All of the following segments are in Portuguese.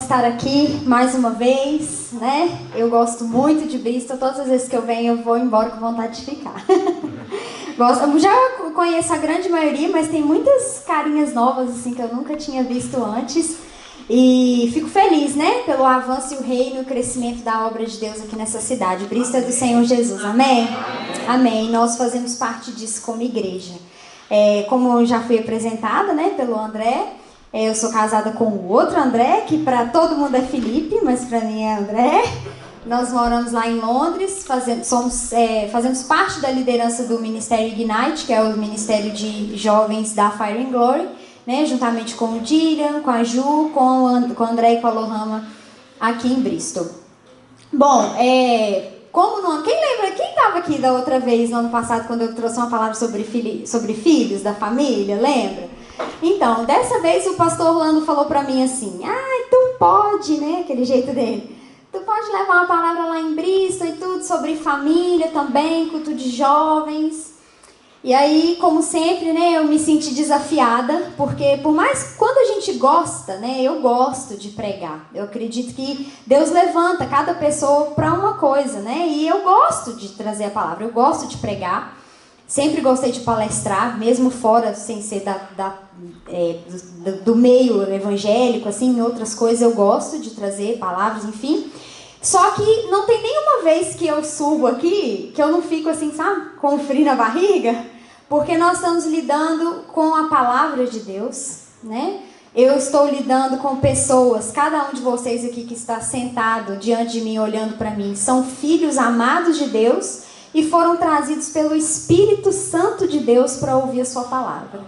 estar aqui mais uma vez, né? Eu gosto muito de Bristol, todas as vezes que eu venho eu vou embora com vontade de ficar. Eu já conheço a grande maioria, mas tem muitas carinhas novas assim que eu nunca tinha visto antes. E fico feliz, né? Pelo avanço e o reino e o crescimento da obra de Deus aqui nessa cidade. Bristol é do Senhor Jesus, amém? Amém. Nós fazemos parte disso como igreja. Como eu já fui apresentada, né, pelo André, eu sou casada com o outro André, que para todo mundo é Felipe, mas para mim é André. Nós moramos lá em Londres, fazemos parte da liderança do Ministério Ignite, que é o Ministério de Jovens da Fire and Glory, né, juntamente com o Dillian, com a Ju, com o André e com a Lohama aqui em Bristol. Bom, quem lembra, quem estava aqui da outra vez, no ano passado, quando eu trouxe uma palavra sobre filhos da família, lembra? Então, dessa vez o pastor Orlando falou para mim assim, tu pode, né, aquele jeito dele, tu pode levar uma palavra lá em Bristol e tudo sobre família também, culto de jovens. E aí, como sempre, né, eu me senti desafiada, porque por mais quando a gente gosta, né, eu gosto de pregar. Eu acredito que Deus levanta cada pessoa para uma coisa, né, e eu gosto de trazer a palavra, eu gosto de pregar. Sempre gostei de palestrar, mesmo fora, sem ser do meio evangélico, assim, em outras coisas eu gosto de trazer palavras, enfim. Só que não tem nenhuma vez que eu subo aqui, que eu não fico assim, sabe, com um frio na barriga, porque nós estamos lidando com a palavra de Deus, né? Eu estou lidando com pessoas, cada um de vocês aqui que está sentado diante de mim, olhando para mim, são filhos amados de Deus e foram trazidos pelo Espírito Santo de Deus para ouvir a sua palavra.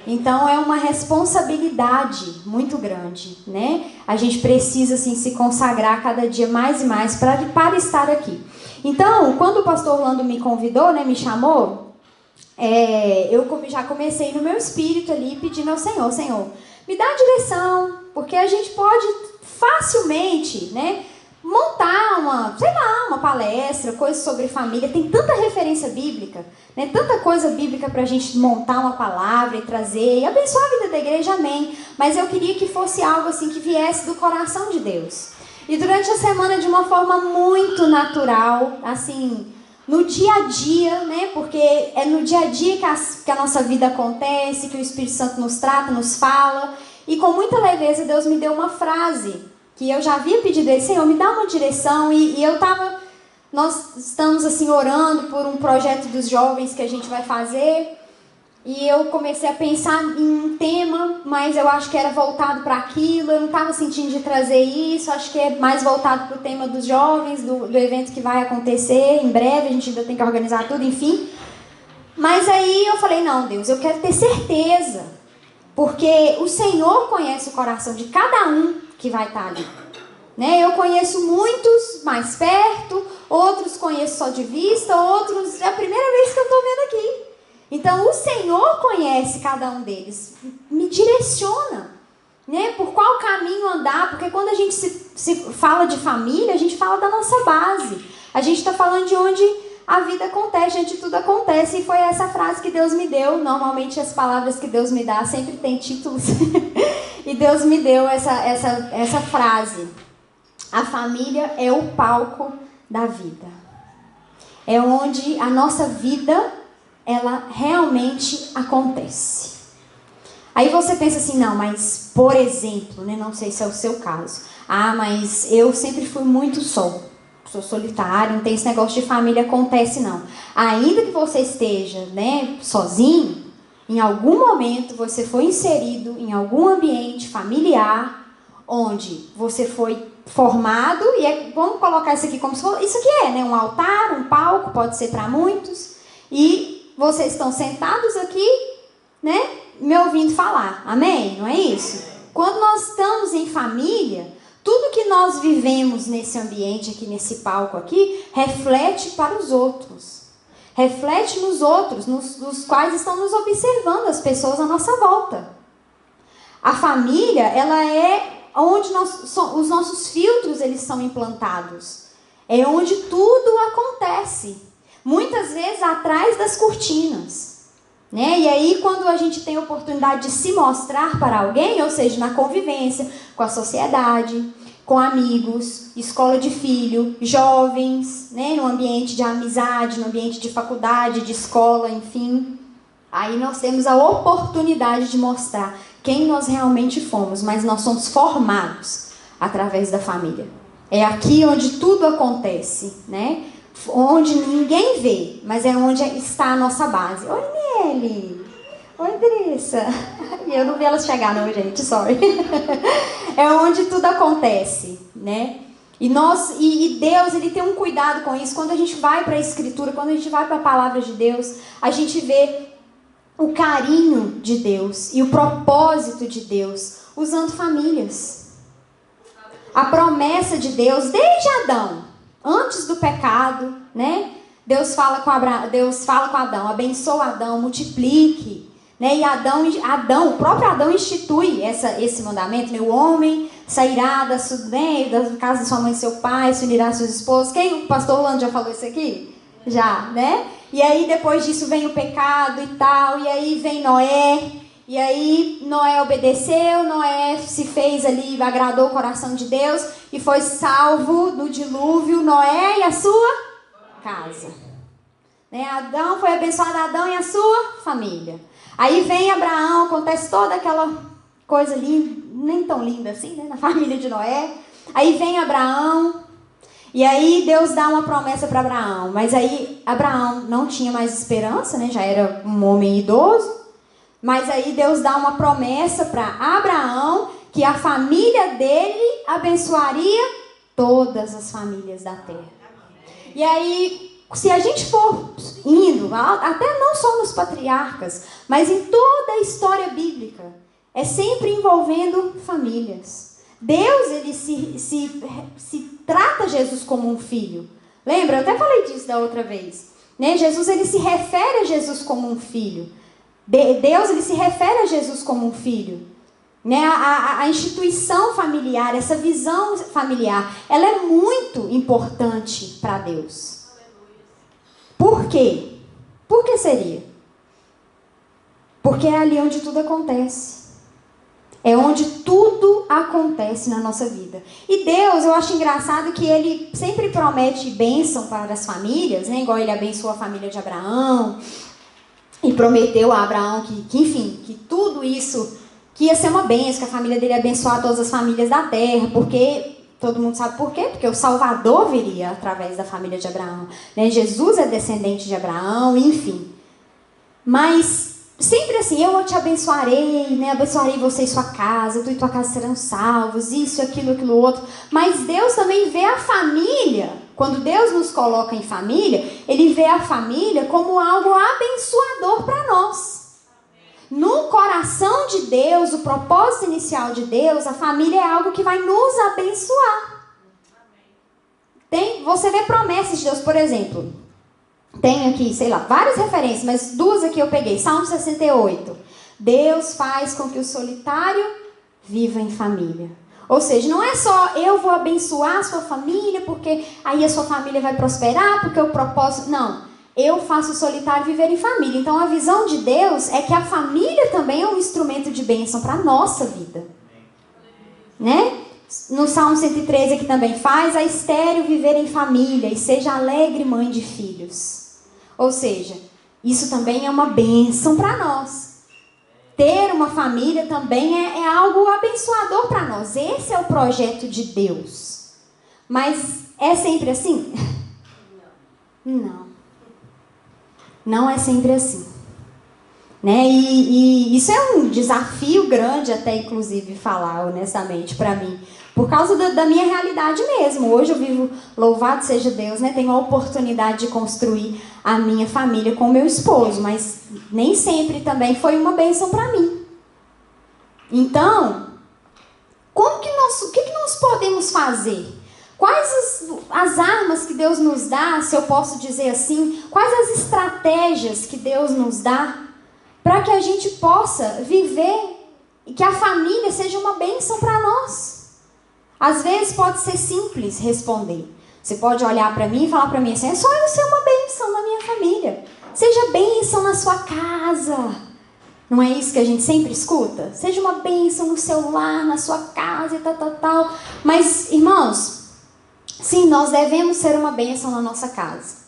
Então é uma responsabilidade muito grande, né? A gente precisa assim, se consagrar cada dia mais e mais para estar aqui. Então, quando o pastor Orlando me convidou, né, me chamou, eu já comecei no meu espírito ali pedindo ao Senhor, Senhor, me dá a direção, porque a gente pode facilmente, né, montar uma palestra, coisa sobre família. Tem tanta referência bíblica, né? Tanta coisa bíblica para a gente montar uma palavra e trazer e abençoar a vida da igreja, amém. Mas eu queria que fosse algo assim que viesse do coração de Deus. E durante a semana, de uma forma muito natural, assim, no dia a dia, né? Porque é no dia a dia que a nossa vida acontece, que o Espírito Santo nos trata, nos fala. E com muita leveza Deus me deu uma frase que eu já havia pedido a ele, Senhor, me dá uma direção, nós estamos assim orando por um projeto dos jovens que a gente vai fazer, e eu comecei a pensar em um tema, mas eu acho que era voltado para aquilo, eu não estava sentindo de trazer isso, acho que é mais voltado para o tema dos jovens, do evento que vai acontecer em breve, a gente ainda tem que organizar tudo, enfim. Mas aí eu falei, não, Deus, eu quero ter certeza, porque o Senhor conhece o coração de cada um que vai estar ali, né? Eu conheço muitos mais perto, outros conheço só de vista, outros é a primeira vez que eu estou vendo aqui. Então o Senhor conhece cada um deles, me direciona, né? Por qual caminho andar, porque quando a gente se fala de família, a gente fala da nossa base, a gente está falando de onde a vida acontece, onde tudo acontece, e foi essa frase que Deus me deu. Normalmente as palavras que Deus me dá sempre tem títulos. E Deus me deu essa frase. A família é o palco da vida. É onde a nossa vida, ela realmente acontece. Aí você pensa assim, não, mas por exemplo, né, não sei se é o seu caso. Mas eu sempre fui muito sou solitário, não tem esse negócio de família, acontece não. Ainda que você esteja, né, sozinho, em algum momento você foi inserido em algum ambiente familiar onde você foi formado, e vamos colocar isso aqui como se fosse, isso aqui né, um altar, um palco, pode ser para muitos, e vocês estão sentados aqui, né, me ouvindo falar, amém? Não é isso? Quando nós estamos em família, tudo que nós vivemos nesse ambiente aqui, nesse palco aqui, reflete para os outros. Reflete nos outros, nos quais estão nos observando, as pessoas à nossa volta. A família, ela é onde os nossos filtros eles são implantados. É onde tudo acontece. Muitas vezes atrás das cortinas. Né? E aí, quando a gente tem a oportunidade de se mostrar para alguém, ou seja, na convivência, com a sociedade, com amigos, escola de filho, jovens, né, no ambiente de amizade, no ambiente de faculdade, de escola, enfim. Aí nós temos a oportunidade de mostrar quem nós realmente fomos, mas nós somos formados através da família. É aqui onde tudo acontece, né? Onde ninguém vê, mas é onde está a nossa base. Oi, Nelly! Oi, Drissa! Eu não vi elas chegar não, gente, sorry. É onde tudo acontece, né? E Deus, Ele tem um cuidado com isso. Quando a gente vai para a Escritura, quando a gente vai para a Palavra de Deus, a gente vê o carinho de Deus e o propósito de Deus usando famílias. A promessa de Deus, desde Adão, antes do pecado, né? Deus fala com Adão, abençoa Adão, multiplique. Né? E o próprio Adão institui esse mandamento, né? O homem sairá da casa de sua mãe e seu pai, se unirá a seus esposos. O pastor Orlando já falou isso aqui? Já, né? E aí depois disso vem o pecado e tal, e aí vem Noé, e aí Noé obedeceu, Noé se fez ali, agradou o coração de Deus, e foi salvo no dilúvio, Noé e a sua casa. Né? Adão foi abençoado, Adão e a sua família. Aí vem Abraão, acontece toda aquela coisa ali, nem tão linda assim, né? Na família de Noé. Aí vem Abraão, e aí Deus dá uma promessa para Abraão. Mas aí Abraão não tinha mais esperança, né? Já era um homem idoso. Mas aí Deus dá uma promessa para Abraão que a família dele abençoaria todas as famílias da terra. E aí, se a gente for indo, até não só nos patriarcas, mas em toda a história bíblica, é sempre envolvendo famílias. Deus, ele se trata Jesus como um filho. Lembra? Eu até falei disso da outra vez. Né? Jesus, ele se refere a Jesus como um filho. Deus, ele se refere a Jesus como um filho. Né? A instituição familiar, essa visão familiar, ela é muito importante para Deus. Por quê? Por que seria? Porque é ali onde tudo acontece. É onde tudo acontece na nossa vida. E Deus, eu acho engraçado que Ele sempre promete bênção para as famílias, né? Igual Ele abençoou a família de Abraão. E prometeu a Abraão que tudo isso, que ia ser uma bênção, que a família dele ia abençoar todas as famílias da terra, porque... Todo mundo sabe por quê? Porque o Salvador viria através da família de Abraão. Né? Jesus é descendente de Abraão, enfim. Mas sempre assim, eu te abençoarei, né? Abençoarei você e sua casa, tu e tua casa serão salvos, isso, aquilo outro. Mas Deus também vê a família. Quando Deus nos coloca em família, Ele vê a família como algo abençoador para nós. No coração de Deus, o propósito inicial de Deus, a família é algo que vai nos abençoar. Você vê promessas de Deus, por exemplo. Tem aqui, sei lá, várias referências, mas duas aqui eu peguei. Salmo 68. Deus faz com que o solitário viva em família. Ou seja, não é só eu vou abençoar a sua família, porque aí a sua família vai prosperar, porque o propósito... Não. Eu faço o solitário viver em família. Então, a visão de Deus é que a família também é um instrumento de bênção para a nossa vida. Né? No Salmo 113 aqui também, faz a estéril viver em família e seja alegre mãe de filhos. Ou seja, isso também é uma bênção para nós. Ter uma família também é algo abençoador para nós. Esse é o projeto de Deus. Mas é sempre assim? Não. Não é sempre assim. Né? E isso é um desafio grande até, inclusive, falar honestamente para mim. Por causa da minha realidade mesmo. Hoje eu vivo, louvado seja Deus, né? Tenho a oportunidade de construir a minha família com o meu esposo. Mas nem sempre também foi uma bênção para mim. Então, o que nós podemos fazer? Quais as armas que Deus nos dá, se eu posso dizer assim, quais as estratégias que Deus nos dá para que a gente possa viver e que a família seja uma bênção para nós? Às vezes pode ser simples responder. Você pode olhar para mim e falar para mim assim, é só eu ser uma bênção na minha família. Seja bênção na sua casa. Não é isso que a gente sempre escuta? Seja uma bênção no seu lar, na sua casa e tal. Mas, irmãos, sim, nós devemos ser uma bênção na nossa casa.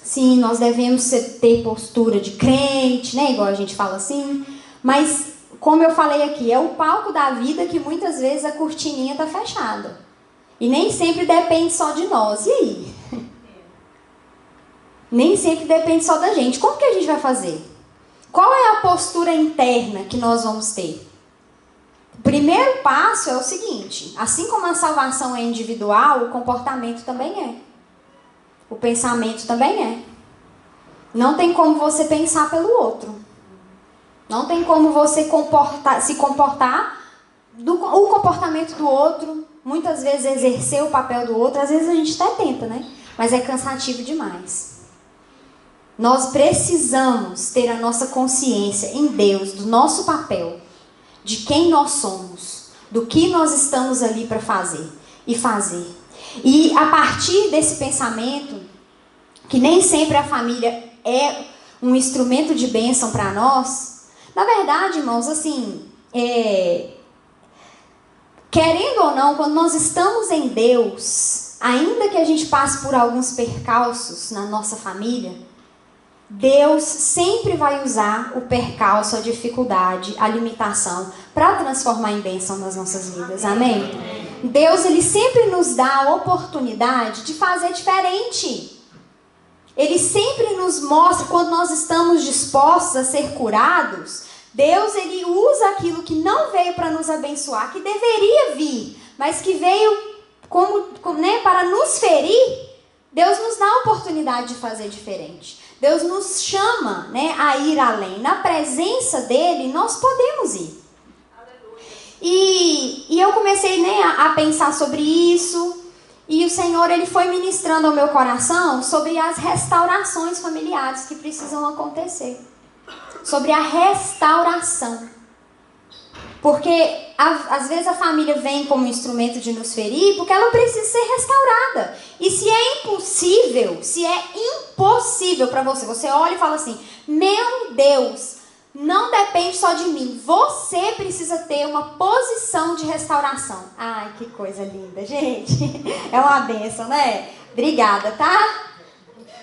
Sim, nós devemos ter postura de crente, né? Igual a gente fala assim. Mas, como eu falei aqui, é o palco da vida que muitas vezes a cortininha está fechada. E nem sempre depende só de nós. E aí? Nem sempre depende só da gente. Como que a gente vai fazer? Qual é a postura interna que nós vamos ter? O primeiro passo é o seguinte: assim como a salvação é individual, o comportamento também é. O pensamento também é. Não tem como você pensar pelo outro. Não tem como você se comportar o comportamento do outro. Muitas vezes exercer o papel do outro. Às vezes a gente até tenta, né? Mas é cansativo demais. Nós precisamos ter a nossa consciência em Deus, do nosso papel, de quem nós somos, do que nós estamos ali para fazer e fazer. E a partir desse pensamento, que nem sempre a família é um instrumento de bênção para nós, na verdade, irmãos, assim, querendo ou não, quando nós estamos em Deus, ainda que a gente passe por alguns percalços na nossa família, Deus sempre vai usar o percalço, a dificuldade, a limitação para transformar em bênção nas nossas vidas. Amém? Deus, Ele sempre nos dá a oportunidade de fazer diferente. Ele sempre nos mostra, quando nós estamos dispostos a ser curados, Deus, Ele usa aquilo que não veio para nos abençoar, que deveria vir, mas que veio para nos ferir. Deus nos dá a oportunidade de fazer diferente. Deus nos chama, né, a ir além. Na presença dEle, nós podemos ir. E eu comecei, né, a pensar sobre isso. E o Senhor, Ele foi ministrando ao meu coração sobre as restaurações familiares que precisam acontecer. Sobre a restauração. Porque às vezes a família vem como instrumento de nos ferir porque ela precisa ser restaurada. E se é impossível para você, você olha e fala assim: meu Deus, não depende só de mim. Você precisa ter uma posição de restauração. Ai, que coisa linda, gente. É uma bênção, né? Obrigada, tá?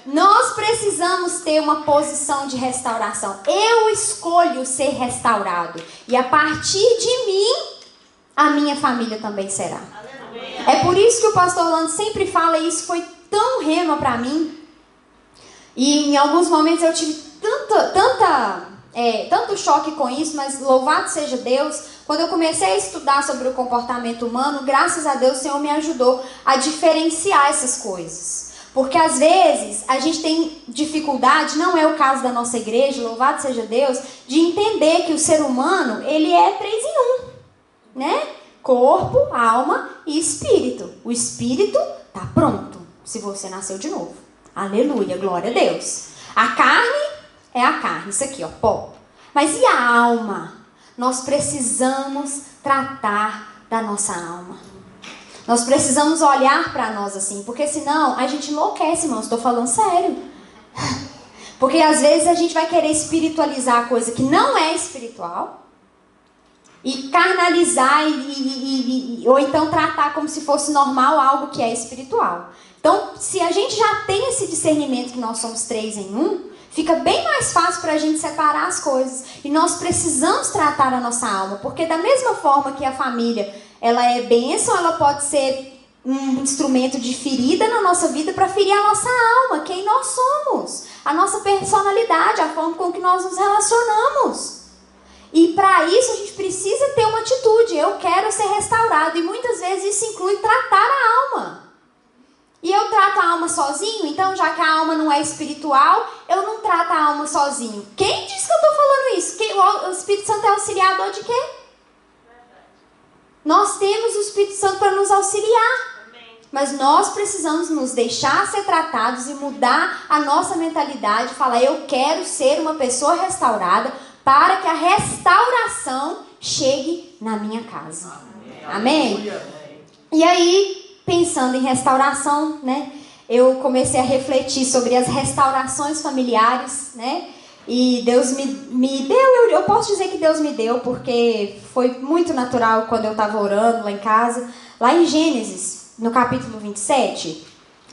Nós precisamos ter uma posição de restauração. Eu escolho ser restaurado. E a partir de mim, a minha família também será. É por isso que o pastor Orlando sempre fala, e isso foi tão rema para mim. E em alguns momentos eu tive tanto choque com isso, mas louvado seja Deus. Quando eu comecei a estudar sobre o comportamento humano, graças a Deus o Senhor me ajudou a diferenciar essas coisas. Porque às vezes a gente tem dificuldade, não é o caso da nossa igreja, louvado seja Deus, de entender que o ser humano, ele é 3 em 1, né? Corpo, alma e espírito. O espírito está pronto, se você nasceu de novo. Aleluia, glória a Deus. A carne é a carne, isso aqui, ó, pó. Mas e a alma? Nós precisamos tratar da nossa alma. Nós precisamos olhar para nós assim, porque senão a gente enlouquece, irmãos. Estou falando sério. Porque às vezes a gente vai querer espiritualizar a coisa que não é espiritual e carnalizar ou então tratar como se fosse normal algo que é espiritual. Então, se a gente já tem esse discernimento que nós somos 3 em 1, fica bem mais fácil para a gente separar as coisas. E nós precisamos tratar a nossa alma, porque da mesma forma que a família ela é bênção, ela pode ser um instrumento de ferida na nossa vida para ferir a nossa alma, quem nós somos, a nossa personalidade, a forma com que nós nos relacionamos. E para isso a gente precisa ter uma atitude. Eu quero ser restaurado. E muitas vezes isso inclui tratar a alma. E eu trato a alma sozinho? Então, já que a alma não é espiritual, eu não trato a alma sozinho. Quem disse que eu estou falando isso? O Espírito Santo é auxiliador de quê? Nós temos o Espírito Santo para nos auxiliar. Mas nós precisamos nos deixar ser tratados e mudar a nossa mentalidade. Falar, eu quero ser uma pessoa restaurada para que a restauração chegue na minha casa. Amém? E aí, pensando em restauração, né, eu comecei a refletir sobre as restaurações familiares, né? E Deus me deu, eu posso dizer que Deus me deu, porque foi muito natural quando eu estava orando lá em casa. Lá em Gênesis, no capítulo 27,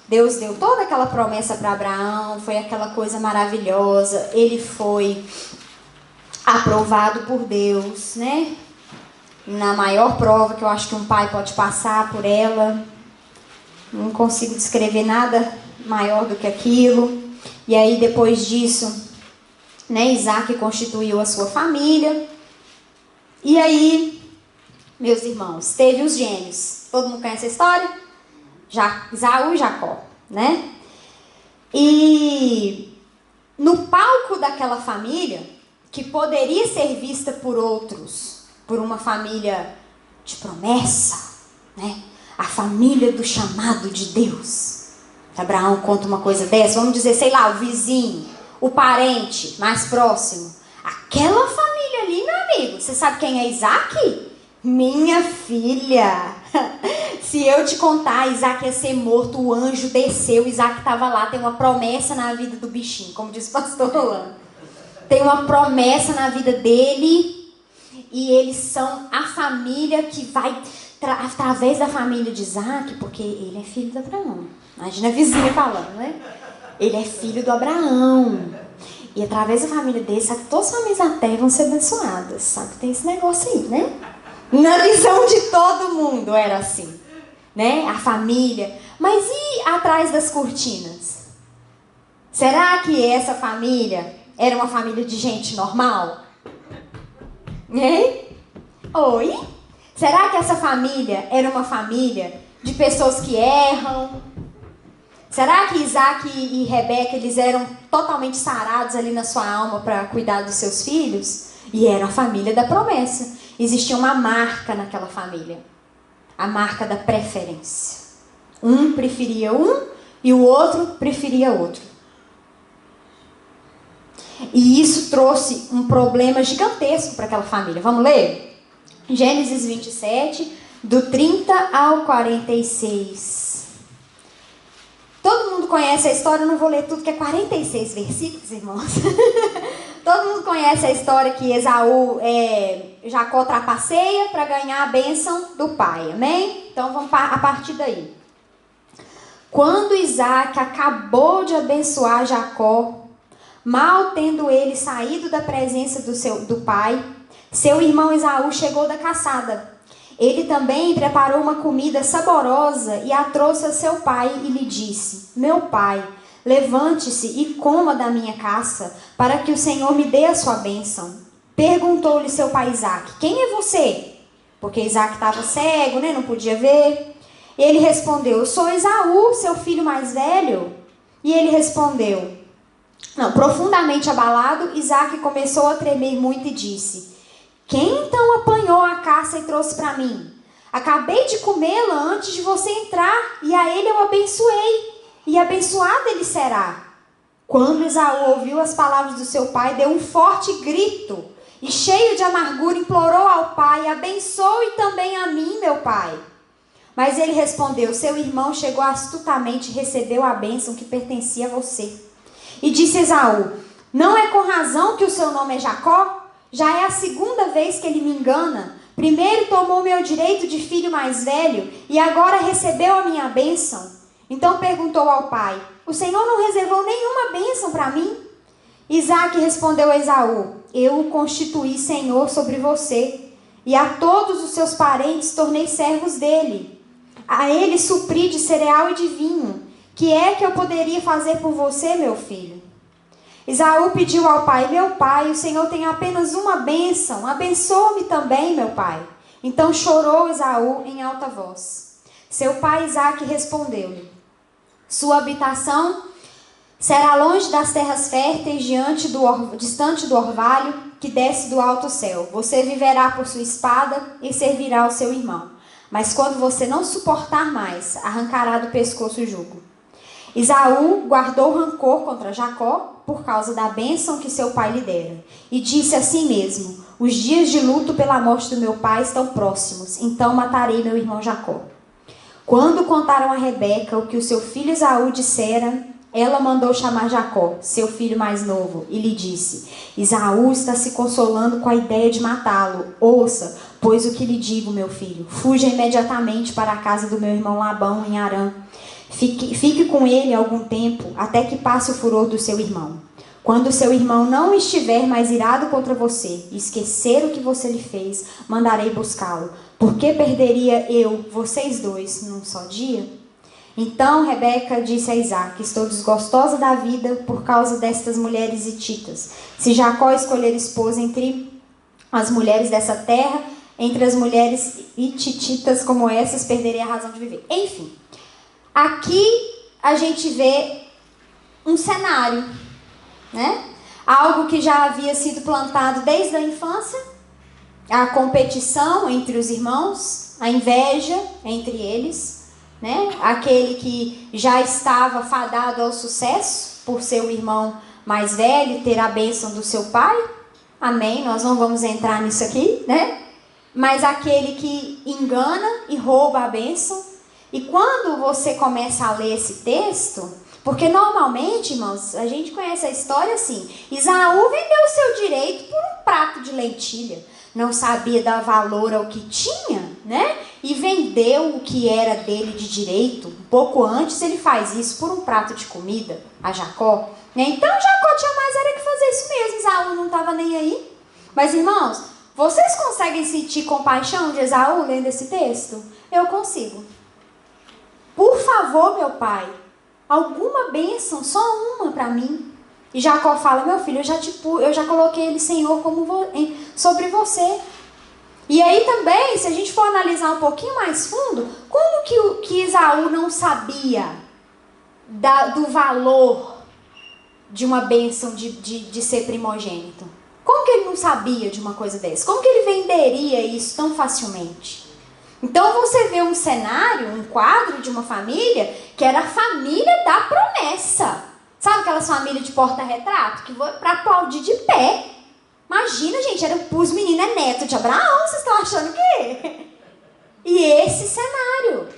Deus deu toda aquela promessa para Abraão, foi aquela coisa maravilhosa. Ele foi aprovado por Deus, né? Na maior prova que eu acho que um pai pode passar por ela. Não consigo descrever nada maior do que aquilo. E aí, depois disso, né, Isaac constituiu a sua família. E aí, meus irmãos, teve os gêmeos. Todo mundo conhece a história? Esaú e Jacó, né? E no palco daquela família, que poderia ser vista por outros, por uma família de promessa, né? A família do chamado de Deus. Abraão conta uma coisa dessa, vamos dizer, sei lá, o vizinho, o parente mais próximo. Aquela família ali, meu amigo, você sabe quem é Isaac? Minha filha. Se eu te contar, Isaac ia ser morto, o anjo desceu, Isaac estava lá, tem uma promessa na vida do bichinho, como diz o pastor Rolando. Tem uma promessa na vida dele, e eles são a família que vai, através da família de Isaac, porque ele é filho de Abraão. Imagina a vizinha falando, né? Ele é filho do Abraão. E através da família dele, sabe que todas as famílias da terra vão ser abençoadas. Sabe que tem esse negócio aí, né? Na visão de todo mundo era assim, né? A família. Mas e atrás das cortinas? Será que essa família era uma família de gente normal? Hein? Oi? Será que essa família era uma família de pessoas que erram? Será que Isaac e Rebeca, eles eram totalmente sarados ali na sua alma para cuidar dos seus filhos? E era a família da promessa. Existia uma marca naquela família. A marca da preferência. Um preferia um e o outro preferia outro. E isso trouxe um problema gigantesco para aquela família. Vamos ler? Gênesis 27, do 30 ao 46. Todo mundo conhece a história, eu não vou ler tudo, que é 46 versículos, irmãos. Todo mundo conhece a história que Jacó trapaceia para ganhar a bênção do pai, amém? Então vamos a partir daí. Quando Isaac acabou de abençoar Jacó, mal tendo ele saído da presença do pai, seu irmão Esaú chegou da caçada. Ele também preparou uma comida saborosa e a trouxe a seu pai e lhe disse: Meu pai, levante-se e coma da minha caça, para que o Senhor me dê a sua bênção. Perguntou-lhe seu pai Isaque: Quem é você? Porque Isaque estava cego, né? Não podia ver. Ele respondeu: Eu sou Esaú, seu filho mais velho. E ele respondeu, profundamente abalado, Isaque começou a tremer muito e disse: Quem então apanhou a caça e trouxe para mim? Acabei de comê-la antes de você entrar, e a ele eu abençoei, e abençoado ele será. Quando Esaú ouviu as palavras do seu pai, deu um forte grito, e cheio de amargura implorou ao pai: Abençoe também a mim, meu pai. Mas ele respondeu: Seu irmão chegou astutamente e recebeu a bênção que pertencia a você. E disse Esaú: Não é com razão que o seu nome é Jacó? Já é a segunda vez que ele me engana. Primeiro tomou meu direito de filho mais velho e agora recebeu a minha bênção. Então perguntou ao pai: O Senhor não reservou nenhuma bênção para mim? Isaque respondeu a Esaú: Eu o constituí senhor sobre você, e a todos os seus parentes tornei servos dele. A ele supri de cereal e de vinho. Que é que eu poderia fazer por você, meu filho? Esaú pediu ao pai: Meu pai, o Senhor tem apenas uma bênção. Abençoa-me também, meu pai. Então chorou Esaú em alta voz. Seu pai Isaque respondeu-lhe: Sua habitação será longe das terras férteis, distante do orvalho que desce do alto céu. Você viverá por sua espada e servirá ao seu irmão. Mas quando você não suportar mais, arrancará do pescoço o jugo. Esaú guardou rancor contra Jacó por causa da bênção que seu pai lhe dera. E disse a si mesmo: Os dias de luto pela morte do meu pai estão próximos, então matarei meu irmão Jacó. Quando contaram a Rebeca o que o seu filho Esaú dissera, ela mandou chamar Jacó, seu filho mais novo, e lhe disse: Esaú está se consolando com a ideia de matá-lo. Ouça, pois o que lhe digo, meu filho. Fuja imediatamente para a casa do meu irmão Labão, em Harã. Fique com ele algum tempo, até que passe o furor do seu irmão. Quando seu irmão não estiver mais irado contra você e esquecer o que você lhe fez, mandarei buscá-lo. Por que perderia eu, vocês dois, num só dia? Então Rebeca disse a Isaque: estou desgostosa da vida por causa destas mulheres hititas. Se Jacó escolher esposa entre as mulheres dessa terra, entre as mulheres hitititas como essas, perderei a razão de viver. Enfim, aqui a gente vê um cenário, né? Algo que já havia sido plantado desde a infância, a competição entre os irmãos, a inveja entre eles, né? Aquele que já estava fadado ao sucesso por ser o irmão mais velho e ter a bênção do seu pai. Amém, nós não vamos entrar nisso aqui, né? Mas aquele que engana e rouba a bênção. E quando você começa a ler esse texto, porque normalmente, irmãos, a gente conhece a história assim: Esaú vendeu o seu direito por um prato de lentilha. Não sabia dar valor ao que tinha, né? E vendeu o que era dele de direito. Um pouco antes ele faz isso por um prato de comida a Jacó. Então Jacó tinha mais era que fazer isso mesmo. Esaú não estava nem aí. Mas, irmãos, vocês conseguem sentir compaixão de Esaú lendo esse texto? Eu consigo. Por favor, meu pai, alguma bênção, só uma para mim. E Jacó fala: meu filho, eu já coloquei ele Senhor sobre você. E aí também, se a gente for analisar um pouquinho mais fundo, como que Esaú não sabia do valor de uma bênção de ser primogênito? Como que ele não sabia de uma coisa dessa? Como que ele venderia isso tão facilmente? Então você vê um cenário, um quadro de uma família que era a família da promessa. Sabe aquelas famílias de porta-retrato que vão para aplaudir de pé? Imagina, gente, os meninos é neto de Abraão, vocês estão achando o quê? E esse cenário,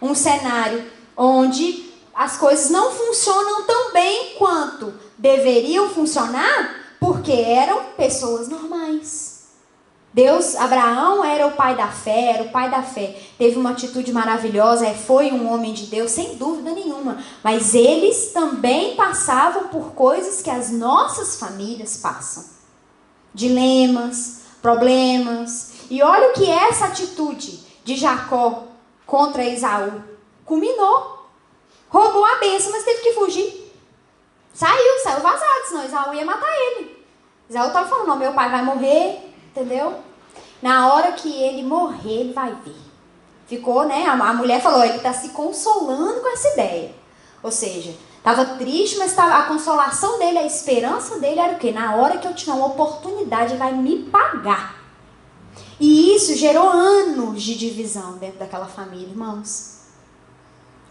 um cenário onde as coisas não funcionam tão bem quanto deveriam funcionar, porque eram pessoas normais. Abraão era o pai da fé, teve uma atitude maravilhosa, foi um homem de Deus, sem dúvida nenhuma, mas eles também passavam por coisas que as nossas famílias passam, dilemas, problemas, e olha o que essa atitude de Jacó contra Esaú culminou. Roubou a bênção, mas teve que fugir, saiu vazado, senão Esaú ia matar ele. Esaú estava falando: não, meu pai vai morrer. Entendeu? Na hora que ele morrer, ele vai ver. Ficou, né? A mulher falou: ele está se consolando com essa ideia. Ou seja, estava triste, mas a consolação dele, a esperança dele era o quê? Na hora que eu tiver uma oportunidade, ele vai me pagar. E isso gerou anos de divisão dentro daquela família, irmãos.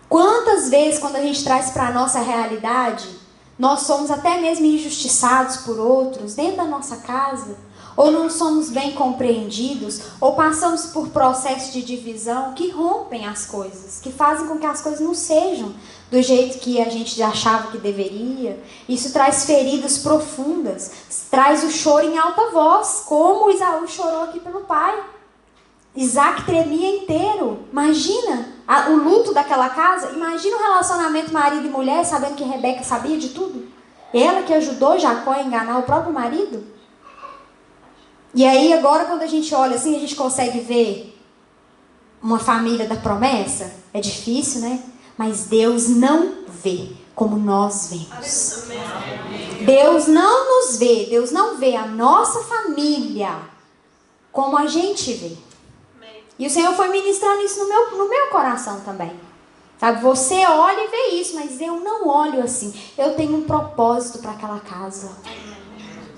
Quantas vezes, quando a gente traz para a nossa realidade, nós somos até mesmo injustiçados por outros dentro da nossa casa, ou não somos bem compreendidos, ou passamos por processos de divisão que rompem as coisas, que fazem com que as coisas não sejam do jeito que a gente achava que deveria. Isso traz feridas profundas, traz o choro em alta voz, como Esaú chorou aqui pelo pai. Isaac tremia inteiro. Imagina o luto daquela casa. Imagina o relacionamento marido e mulher, sabendo que Rebeca sabia de tudo. Ela que ajudou Jacó a enganar o próprio marido. E aí agora, quando a gente olha assim, a gente consegue ver uma família da promessa. É difícil, né? Mas Deus não vê como nós vemos. Deus não nos vê. Deus não vê a nossa família como a gente vê. E o Senhor foi ministrando isso no meu coração também. Sabe, você olha e vê isso, mas eu não olho assim. Eu tenho um propósito para aquela casa.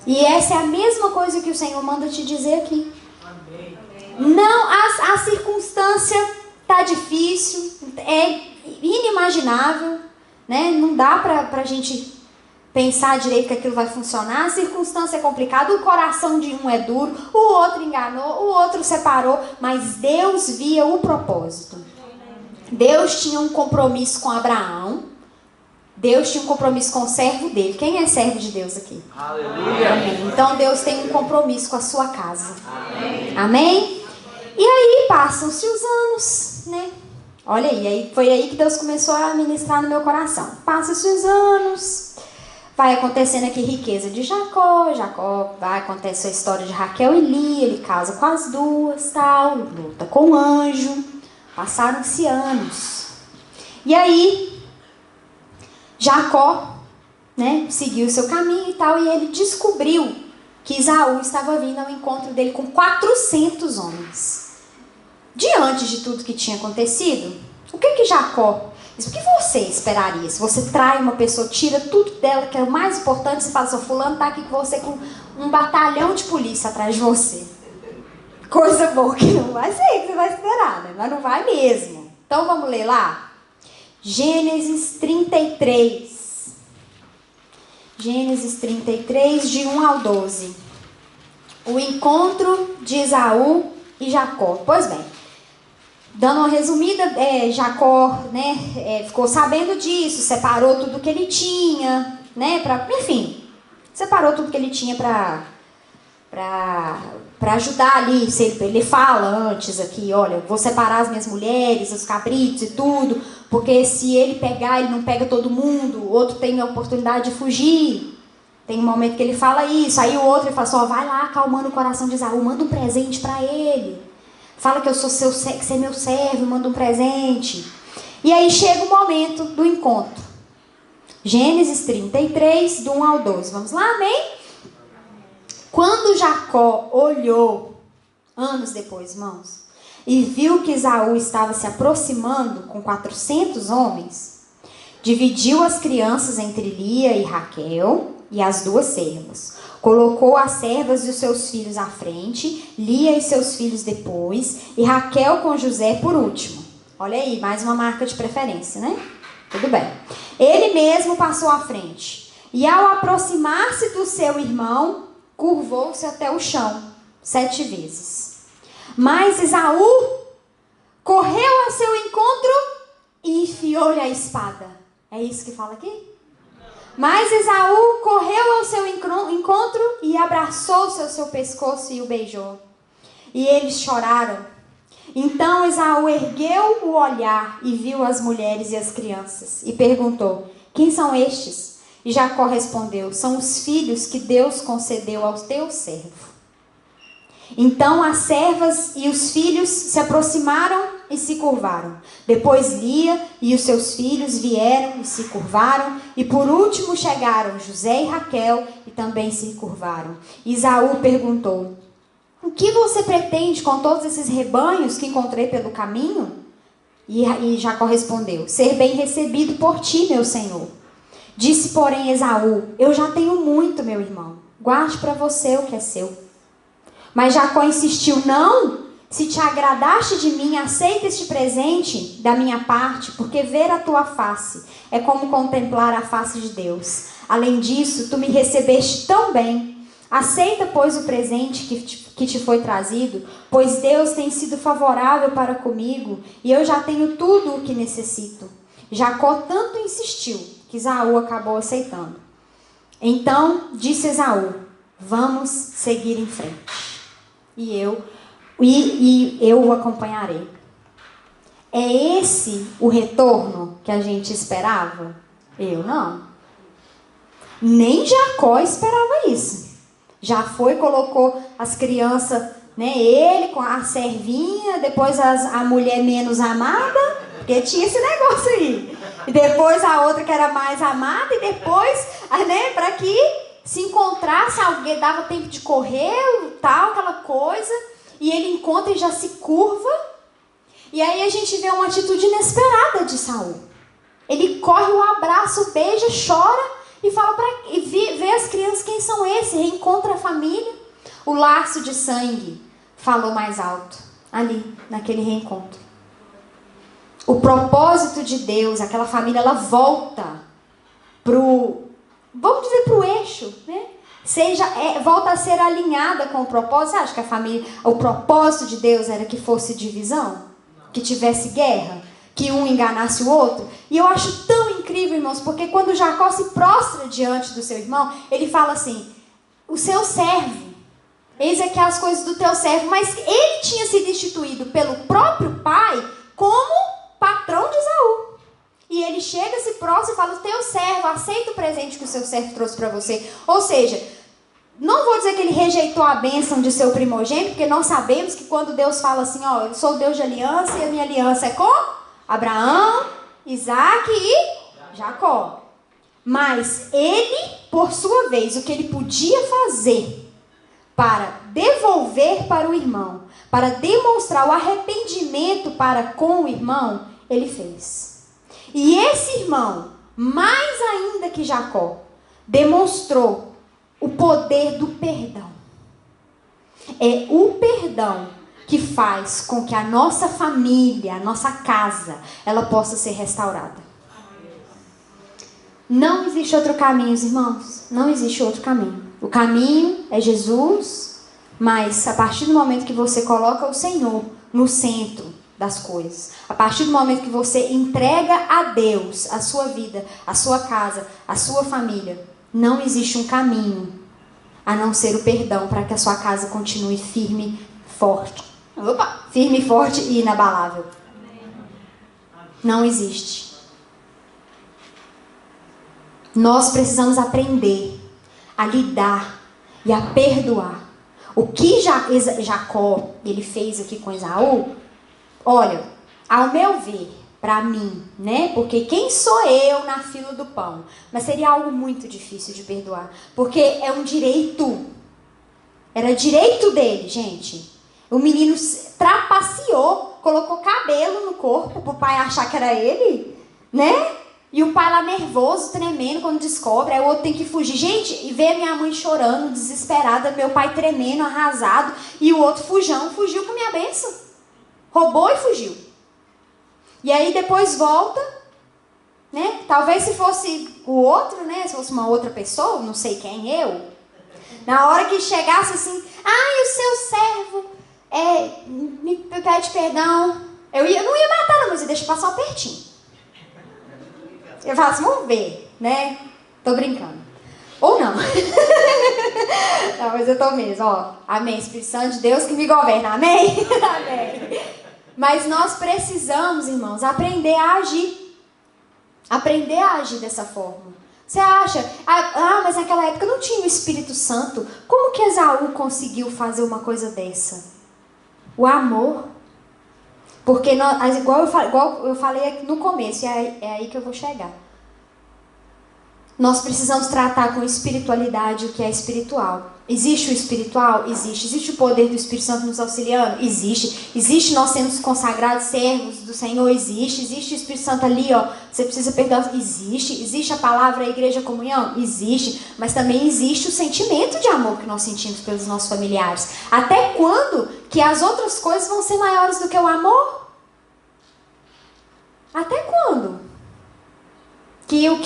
E essa é a mesma coisa que o Senhor manda te dizer aqui. Amém. Não, a circunstância está difícil, é inimaginável, né? Não dá para a gente pensar direito que aquilo vai funcionar. A circunstância é complicada, o coração de um é duro, o outro enganou, o outro separou, mas Deus via o propósito. Deus tinha um compromisso com Abraão, Deus tinha um compromisso com o servo dele. Quem é servo de Deus aqui? Aleluia. Amém. Então Deus tem um compromisso com a sua casa. Amém? Amém? E aí passam-se os anos, né? Olha aí, foi aí que Deus começou a ministrar no meu coração. Passam-se os anos, vai acontecendo aqui riqueza de Jacó, vai acontecer a história de Raquel e Lia, ele casa com as duas, tal, luta com o anjo. Passaram-se anos. E aí, Jacó, né, seguiu o seu caminho e tal, e ele descobriu que Esaú estava vindo ao encontro dele com 400 homens. Diante de tudo que tinha acontecido, o que Jacó, o que você esperaria? Se você trai uma pessoa, tira tudo dela, que é o mais importante, você fala, seu fulano está aqui com você com um batalhão de polícia atrás de você. Coisa boa que não vai ser que você vai esperar, né? Mas não vai mesmo. Então vamos ler lá? Gênesis 33. Gênesis 33, de 1 ao 12. O encontro de Esaú e Jacó. Pois bem, dando uma resumida, Jacó, né, ficou sabendo disso, separou tudo que ele tinha, né, enfim, separou tudo que ele tinha para ajudar ali. Ele fala antes aqui, olha, vou separar as minhas mulheres, os cabritos e tudo, porque se ele pegar, ele não pega todo mundo, o outro tem a oportunidade de fugir. Tem um momento que ele fala isso, aí o outro ele fala assim, ó, vai lá acalmando o coração de Esaú, manda um presente para ele. Fala que eu sou que você é meu servo, manda um presente. E aí chega o momento do encontro. Gênesis 33, do 1 ao 12. Vamos lá, amém? Quando Jacó olhou, anos depois, irmãos, e viu que Esaú estava se aproximando com 400 homens, dividiu as crianças entre Lia e Raquel e as duas servas. Colocou as servas e os seus filhos à frente, Lia e seus filhos depois, e Raquel com José por último. Olha aí, mais uma marca de preferência, né? Tudo bem. Ele mesmo passou à frente, e ao aproximar-se do seu irmão, curvou-se até o chão 7 vezes. Mas Esaú correu a seu encontro e enfiou-lhe a espada. É isso que fala aqui? Mas Esaú correu ao seu encontro e abraçou-se ao seu pescoço e o beijou. E eles choraram. Então Esaú ergueu o olhar e viu as mulheres e as crianças e perguntou, quem são estes? E Jacó respondeu, são os filhos que Deus concedeu ao teu servo. Então as servas e os filhos se aproximaram e se curvaram. Depois Lia e os seus filhos vieram e se curvaram. E por último chegaram José e Raquel e também se curvaram. Esaú perguntou, o que você pretende com todos esses rebanhos que encontrei pelo caminho? E Jacó respondeu, ser bem recebido por ti, meu senhor. Disse, porém, Esaú, eu já tenho muito, meu irmão. Guarde para você o que é seu. Mas Jacó insistiu, não, se te agradaste de mim, aceita este presente da minha parte, porque ver a tua face é como contemplar a face de Deus. Além disso, tu me recebeste tão bem. Aceita, pois, o presente que te foi trazido, pois Deus tem sido favorável para comigo, e eu já tenho tudo o que necessito. Jacó tanto insistiu, que Esaú acabou aceitando. Então, disse Esaú, vamos seguir em frente. E eu o acompanharei. É esse o retorno que a gente esperava? Eu não. Nem Jacó esperava isso. Já foi, colocou as crianças, né, ele com a servinha, depois a mulher menos amada, porque tinha esse negócio aí. E depois a outra que era mais amada, e depois, né, para que se encontrasse alguém, dava tempo de correr, tal, aquela coisa, e ele encontra e já se curva, e aí a gente vê uma atitude inesperada de Saul. Ele corre, o abraça, o beija, chora, e fala e vê as crianças, quem são esses? Reencontra a família. O laço de sangue falou mais alto, ali, naquele reencontro. O propósito de Deus, aquela família, ela volta vamos dizer, para o eixo, né? Volta a ser alinhada com o propósito. Você acha que a família, o propósito de Deus era que fosse divisão? Que tivesse guerra? Que um enganasse o outro? E eu acho tão incrível incrível, irmãos, porque quando Jacó se prostra diante do seu irmão, ele fala assim: o seu servo, eis aqui as coisas do teu servo. Mas ele tinha sido instituído pelo próprio pai como patrão de Esaú. E ele chega, se prostra e fala: o teu servo, aceita o presente que o seu servo trouxe para você. Ou seja, não vou dizer que ele rejeitou a bênção de seu primogênito, porque nós sabemos que quando Deus fala assim: ó, eu sou o Deus de aliança e a minha aliança é com Abraão, Isaac e Jacó. Mas ele, por sua vez, o que ele podia fazer para devolver para o irmão, para demonstrar o arrependimento para com o irmão, ele fez. E esse irmão, mais ainda que Jacó, demonstrou o poder do perdão. É o perdão que faz com que a nossa família, a nossa casa, ela possa ser restaurada. Não existe outro caminho, irmãos. Não existe outro caminho. O caminho é Jesus, mas a partir do momento que você coloca o Senhor no centro das coisas, a partir do momento que você entrega a Deus a sua vida, a sua casa, a sua família, não existe um caminho a não ser o perdão para que a sua casa continue firme, forte. Firme, forte e inabalável. Não existe. Nós precisamos aprender a lidar e a perdoar. O que Jacó ele fez aqui com Esaú, olha, ao meu ver, para mim, né? Porque quem sou eu na fila do pão? Mas seria algo muito difícil de perdoar, porque é um direito. Era direito dele, gente. O menino trapaceou, colocou cabelo no corpo pro pai achar que era ele, né? E o pai lá nervoso, tremendo quando descobre, aí o outro tem que fugir. Gente, e ver a minha mãe chorando, desesperada, meu pai tremendo, arrasado, e o outro fugiu com a minha bênção. Roubou e fugiu. E aí depois volta, né? Talvez se fosse o outro, né? Se fosse uma outra pessoa, não sei quem, eu. Na hora que chegasse assim, o seu servo me pede perdão. Eu não ia matar não, mas eu deixo passar um pertinho. Eu falo assim, vamos ver, né? Tô brincando. Ou não. Não, mas eu tô mesmo, ó. Amém. Espírito Santo de Deus que me governa. Amém? Amém. Mas nós precisamos, irmãos, aprender a agir. Aprender a agir dessa forma. Você acha, mas naquela época não tinha o Espírito Santo. Como que Esaú conseguiu fazer uma coisa dessa? O amor. Porque, igual eu falei no começo, é aí que eu vou chegar. Nós precisamos tratar com espiritualidade o que é espiritual. Existe o espiritual? Existe. Existe o poder do Espírito Santo nos auxiliando? Existe. Existe nós sermos consagrados servos do Senhor? Existe. Existe o Espírito Santo ali, ó. Você precisa perdoar? Existe. Existe a palavra, a igreja, a comunhão? Existe. Mas também existe o sentimento de amor que nós sentimos pelos nossos familiares. Até quando que as outras coisas vão ser maiores do que o amor? Até quando? Que o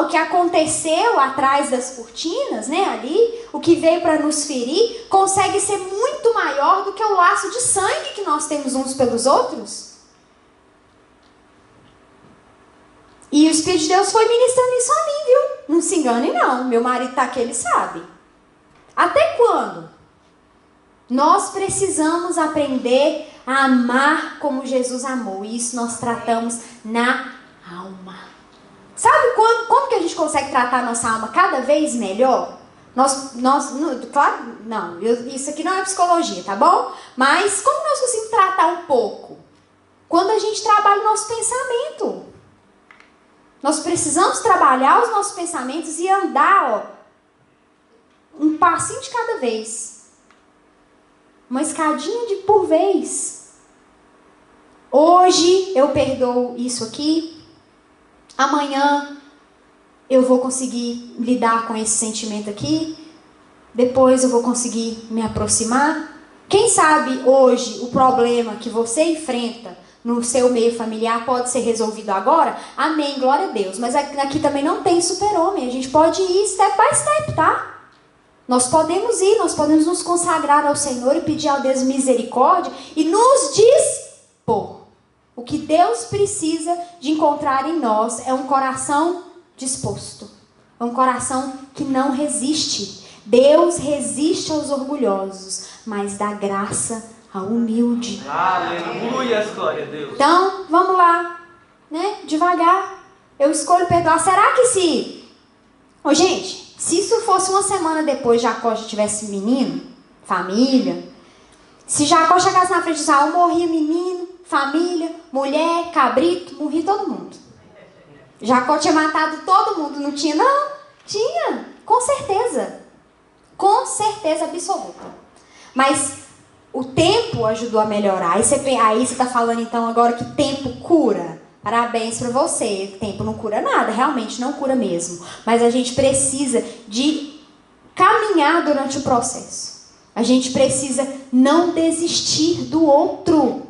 que aconteceu atrás das cortinas, né, ali, o que veio para nos ferir, consegue ser muito maior do que o laço de sangue que nós temos uns pelos outros. E o Espírito de Deus foi ministrando isso a mim, viu? Não se engane não, meu marido tá aqui, ele sabe. Até quando? Nós precisamos aprender a amar como Jesus amou, e isso nós tratamos na alma. Sabe como que a gente consegue tratar a nossa alma cada vez melhor? Claro, não, isso aqui não é psicologia, tá bom? Mas como nós conseguimos tratar um pouco? Quando a gente trabalha o nosso pensamento. Nós precisamos trabalhar os nossos pensamentos e andar, ó, um passinho de cada vez. Uma escadinha por vez. Hoje eu perdoo isso aqui. Amanhã eu vou conseguir lidar com esse sentimento aqui. Depois eu vou conseguir me aproximar. Quem sabe hoje o problema que você enfrenta no seu meio familiar pode ser resolvido agora? Amém, glória a Deus. Mas aqui também não tem super-homem. A gente pode ir step by step, tá? Nós podemos nos consagrar ao Senhor e pedir a Deus misericórdia e nos dispor. O que Deus precisa de encontrar em nós é um coração disposto. É um coração que não resiste. Deus resiste aos orgulhosos, mas dá graça ao humilde. Aleluia, glória a Deus. Então, vamos lá, né? Devagar. Eu escolho perdoar. Será que se... Ô, gente, se isso fosse uma semana depois, Jacó já tivesse menino, família... Se Jacó chegasse na frente de Esaú, morria menino, família, mulher, cabrito, morria todo mundo. Jacó tinha matado todo mundo, não tinha? Não, tinha, com certeza. Com certeza absoluta. Mas o tempo ajudou a melhorar. Aí você está falando então agora que tempo cura. Parabéns para você. Tempo não cura nada, realmente não cura mesmo. Mas a gente precisa de caminhar durante o processo. A gente precisa não desistir do outro.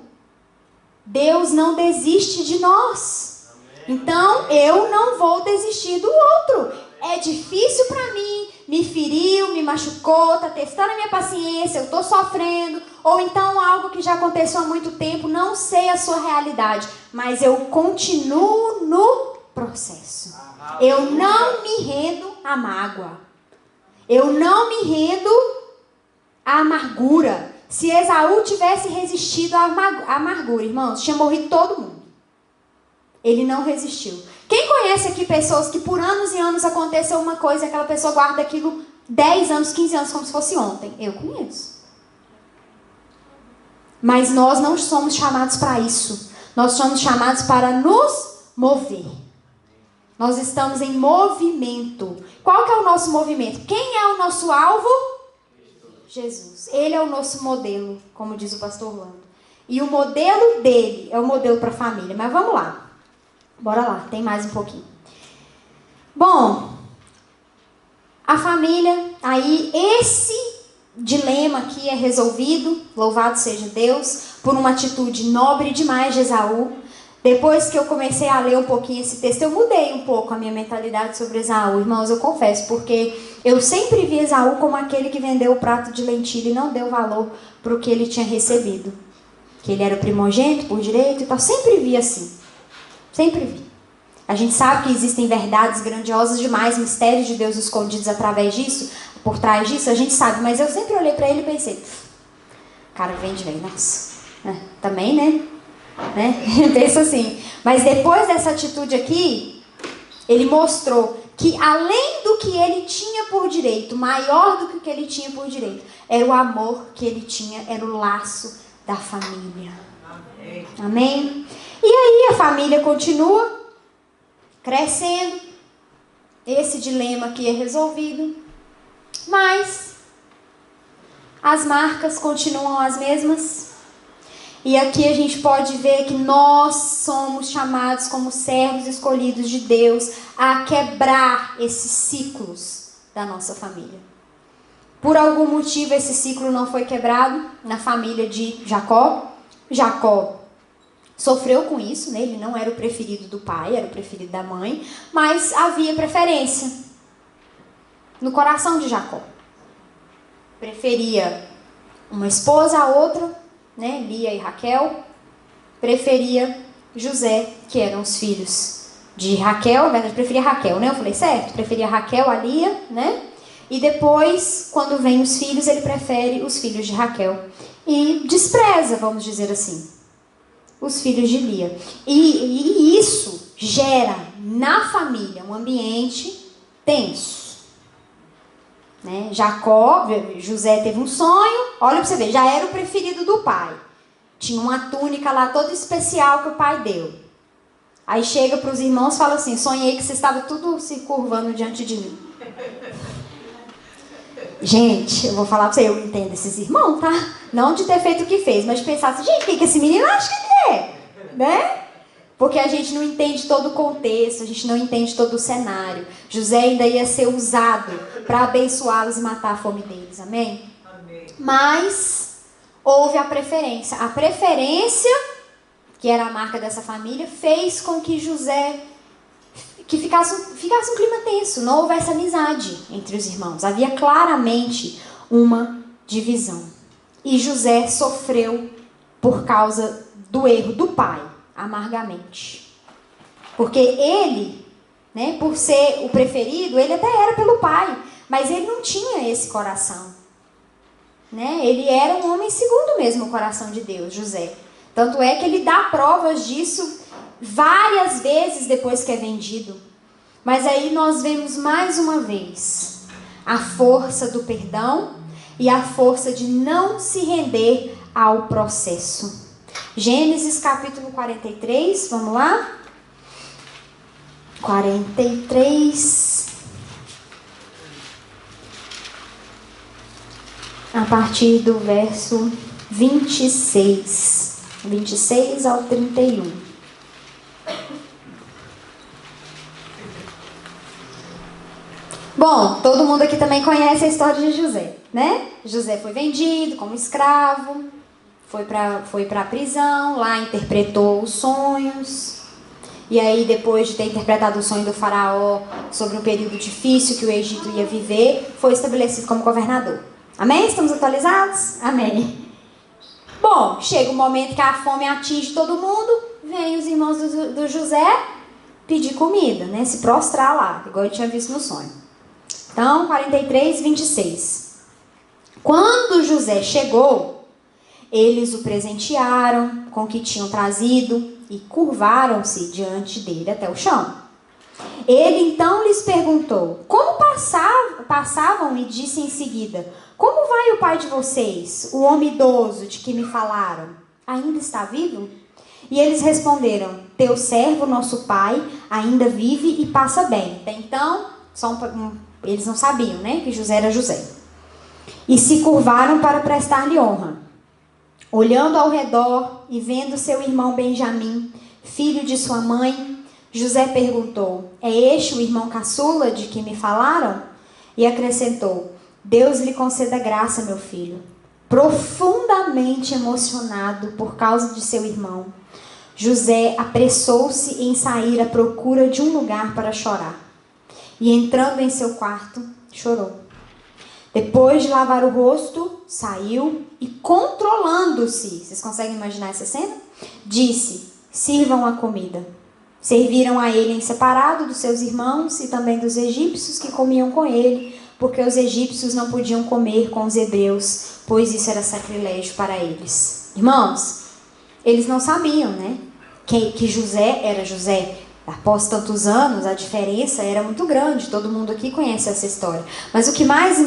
Deus não desiste de nós. Então, eu não vou desistir do outro. É difícil para mim, me feriu, me machucou, está testando a minha paciência, eu estou sofrendo. Ou então algo que já aconteceu há muito tempo, não sei a sua realidade. Mas eu continuo no processo. Eu não me rendo à mágoa. Eu não me rendo a amargura. Se Esaú tivesse resistido à amargura, irmãos, tinha morrido todo mundo. Ele não resistiu. Quem conhece aqui pessoas que por anos e anos aconteceu uma coisa e aquela pessoa guarda aquilo 10 anos, 15 anos como se fosse ontem? Eu conheço. Mas nós não somos chamados para isso. Nós somos chamados para nos mover. Nós estamos em movimento. Qual que é o nosso movimento? Quem é o nosso alvo? Jesus. Ele é o nosso modelo, como diz o pastor Orlando. E o modelo dele é o modelo para a família. Mas vamos lá. Bora lá, tem mais um pouquinho. Bom, a família, aí esse dilema aqui é resolvido, louvado seja Deus, por uma atitude nobre demais de Esaú. Depois que eu comecei a ler um pouquinho esse texto, eu mudei um pouco a minha mentalidade sobre Esaú, irmãos, eu confesso, porque eu sempre vi Esaú como aquele que vendeu o prato de lentilha e não deu valor para o que ele tinha recebido. Que ele era o primogênito por direito e tal, sempre vi assim. Sempre vi. A gente sabe que existem verdades grandiosas demais, mistérios de Deus escondidos através disso, por trás disso, a gente sabe, mas eu sempre olhei para ele e pensei, cara, vende, velho, nossa, também, né? Penso assim. Mas depois dessa atitude aqui, ele mostrou que além do que ele tinha por direito, maior do que o que ele tinha por direito, era o amor que ele tinha, era o laço da família. Amém? Amém? E aí a família continua crescendo, esse dilema aqui é resolvido, mas as marcas continuam as mesmas. E aqui a gente pode ver que nós somos chamados como servos escolhidos de Deus a quebrar esses ciclos da nossa família. Por algum motivo esse ciclo não foi quebrado na família de Jacó. Jacó sofreu com isso, né? Ele não era o preferido do pai, era o preferido da mãe, mas havia preferência no coração de Jacó. Preferia uma esposa a outra, né? Lia e Raquel. Preferia José, que eram os filhos de Raquel, mas preferia Raquel, né? Eu falei certo? Preferia Raquel a Lia, né? E depois, quando vem os filhos, ele prefere os filhos de Raquel. E despreza, vamos dizer assim, os filhos de Lia. E isso gera na família um ambiente tenso. Né? José teve um sonho, olha para você ver, já era o preferido do pai. Tinha uma túnica lá toda especial que o pai deu. Aí chega para os irmãos e fala assim, sonhei que você estava tudo se curvando diante de mim. Gente, eu vou falar para você, eu entendo esses irmãos, tá? Não de ter feito o que fez, mas de pensar assim, gente, o que esse menino acha que ele é? Né? Porque a gente não entende todo o contexto, a gente não entende todo o cenário. José ainda ia ser usado para abençoá-los e matar a fome deles, amém? Amém? Mas houve a preferência. A preferência, que era a marca dessa família, fez com que José... que ficasse um clima tenso, não houvesse amizade entre os irmãos. Havia claramente uma divisão. E José sofreu por causa do erro do pai. amargamente. Porque ele, né, por ser o preferido, ele até era pelo pai, mas ele não tinha esse coração. Né? Ele era um homem segundo mesmo o coração de Deus, José. Tanto é que ele dá provas disso várias vezes depois que é vendido. Mas aí nós vemos mais uma vez a força do perdão e a força de não se render ao processo. Gênesis capítulo 43, vamos lá? 43, a partir do verso 26 ao 31. Bom, todo mundo aqui também conhece a história de José, né? José foi vendido como escravo, foi para a prisão, lá interpretou os sonhos. E aí, depois de ter interpretado o sonho do faraó sobre um período difícil que o Egito ia viver, foi estabelecido como governador. Amém? Estamos atualizados? Amém. Bom, chega um momento que a fome atinge todo mundo, vem os irmãos do José pedir comida, né? Se prostrar lá, igual eu tinha visto no sonho. Então, 43, 26. Quando José chegou, eles o presentearam com o que tinham trazido e curvaram-se diante dele até o chão. Ele então lhes perguntou, como passavam, e disse em seguida, como vai o pai de vocês, o homem idoso de que me falaram? Ainda está vivo? E eles responderam, teu servo, nosso pai, ainda vive e passa bem. Até então, eles não sabiam, né, que José era José. E se curvaram para prestar-lhe honra. Olhando ao redor e vendo seu irmão Benjamim, filho de sua mãe, José perguntou, é este o irmão caçula de que me falaram? E acrescentou, Deus lhe conceda graça, meu filho. Profundamente emocionado por causa de seu irmão, José apressou-se em sair à procura de um lugar para chorar. E entrando em seu quarto, chorou. Depois de lavar o rosto, saiu e controlando-se, vocês conseguem imaginar essa cena? Disse, sirvam a comida. Serviram a ele em separado dos seus irmãos e também dos egípcios que comiam com ele, porque os egípcios não podiam comer com os hebreus, pois isso era sacrilégio para eles. Irmãos, eles não sabiam, né? Que José era José. Após tantos anos, a diferença era muito grande. Todo mundo aqui conhece essa história. Mas o que mais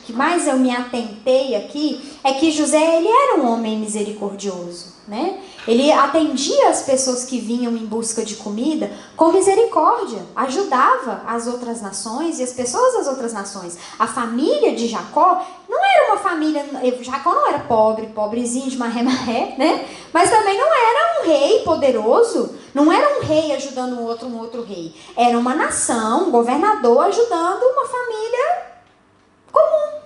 que mais eu me atentei aqui, é que José, ele era um homem misericordioso, né? Ele atendia as pessoas que vinham em busca de comida com misericórdia. Ajudava as outras nações e as pessoas das outras nações. A família de Jacó não era uma família... Jacó não era pobrezinho de marré-marré, né? Mas também não era um rei poderoso. Não era um rei ajudando um outro rei. Era uma nação, um governador ajudando uma família comum.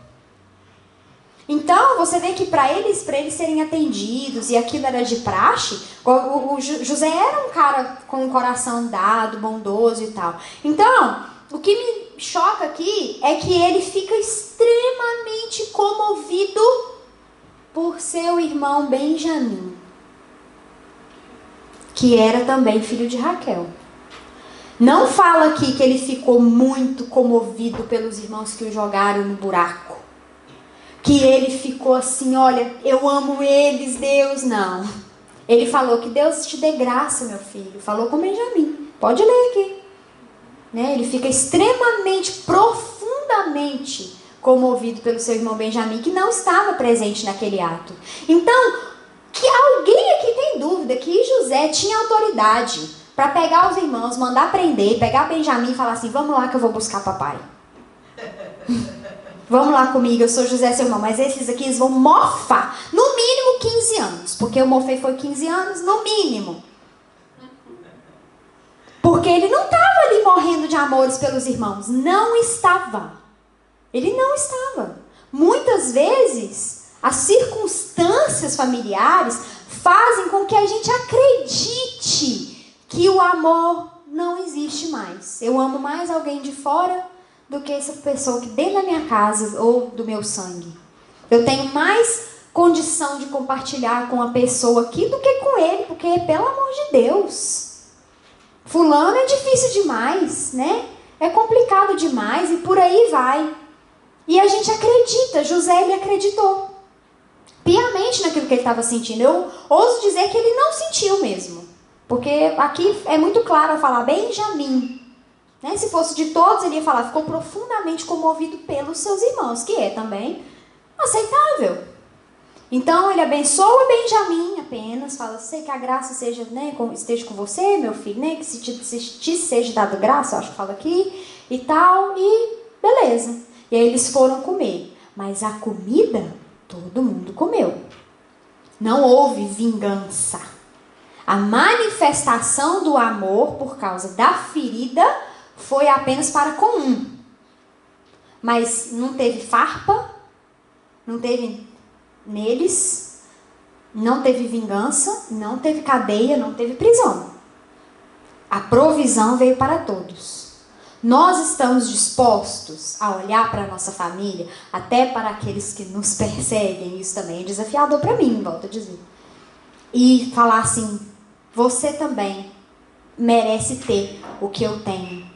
Então, você vê que para eles serem atendidos, e aquilo era de praxe, o José era um cara com um coração dado, bondoso e tal. Então, o que me choca aqui é que ele fica extremamente comovido por seu irmão Benjamim, que era também filho de Raquel. Não fala aqui que ele ficou muito comovido pelos irmãos que o jogaram no buraco. Que ele ficou assim, olha, eu amo eles, Deus, não. Ele falou que Deus te dê graça, meu filho. Falou com Benjamim. Pode ler aqui. Né? Ele fica extremamente, profundamente comovido pelo seu irmão Benjamim, que não estava presente naquele ato. Então, que alguém aqui tem dúvida que José tinha autoridade para pegar os irmãos, mandar prender, pegar Benjamim e falar assim, vamos lá que eu vou buscar papai. Vamos lá comigo, eu sou José, seu irmão, mas esses aqui eles vão mofar, no mínimo 15 anos, porque eu mofei foi 15 anos, no mínimo. Porque ele não estava ali morrendo de amores pelos irmãos, não estava. Ele não estava. Muitas vezes, as circunstâncias familiares fazem com que a gente acredite que o amor não existe mais. Eu amo mais alguém de fora do que essa pessoa que dentro da minha casa ou do meu sangue. Eu tenho mais condição de compartilhar com a pessoa aqui do que com ele, porque, pelo amor de Deus, fulano é difícil demais, né? É complicado demais e por aí vai. E a gente acredita, José, ele acreditou piamente naquilo que ele estava sentindo. Eu ouso dizer que ele não sentiu mesmo, porque aqui é muito claro ao falar Benjamim, né? Se fosse de todos, ele ia falar, ficou profundamente comovido pelos seus irmãos, que é também aceitável. Então ele abençoa Benjamim apenas, fala, sei que a graça seja, né, esteja com você, meu filho, né, que se te seja dado graça, eu acho que fala aqui, e tal, e beleza. E aí eles foram comer, mas a comida todo mundo comeu. Não houve vingança. A manifestação do amor por causa da ferida foi apenas para com um. Mas não teve farpa, não teve neles, não teve vingança, não teve cadeia, não teve prisão. A provisão veio para todos. Nós estamos dispostos a olhar para a nossa família, até para aqueles que nos perseguem, isso também é desafiador para mim, volto a dizer, e falar assim, você também merece ter o que eu tenho.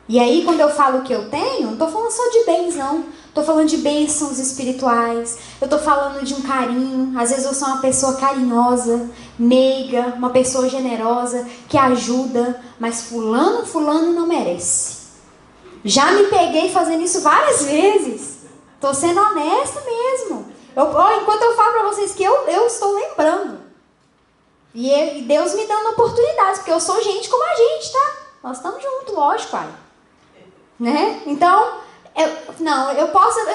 E aí, quando eu falo o que eu tenho, não estou falando só de bens, não. Estou falando de bênçãos espirituais. Eu estou falando de um carinho. Às vezes eu sou uma pessoa carinhosa, meiga, uma pessoa generosa, que ajuda. Mas fulano não merece. Já me peguei fazendo isso várias vezes. Estou sendo honesta mesmo. Enquanto eu falo para vocês que eu estou lembrando. E Deus me dando oportunidades, porque eu sou gente como a gente, tá? Nós estamos juntos, lógico, pai. Né? Então, eu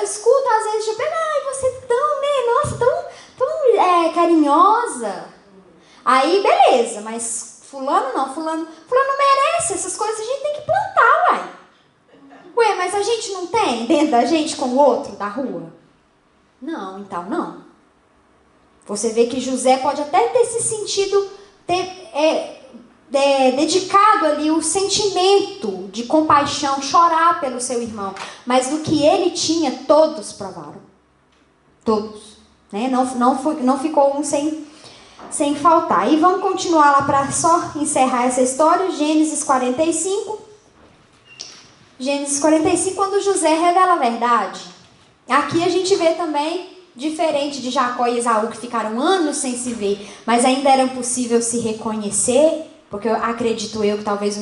escuto às vezes, tipo, ai, você é tão, né, nossa, tão carinhosa. Aí, beleza, mas fulano não merece, essas coisas a gente tem que plantar, uai. Ué, mas a gente não tem dentro da gente com o outro da rua? Não, então não. Você vê que José pode até ter se sentido, dedicado ali o sentimento de compaixão, chorar pelo seu irmão, mas do que ele tinha, todos provaram. Todos. Né? Não ficou um sem faltar. E vamos continuar lá para só encerrar essa história. Gênesis 45. Gênesis 45, quando José revela a verdade. Aqui a gente vê também, diferente de Jacó e Esaú, que ficaram anos sem se ver, mas ainda era possível se reconhecer, porque eu acredito que talvez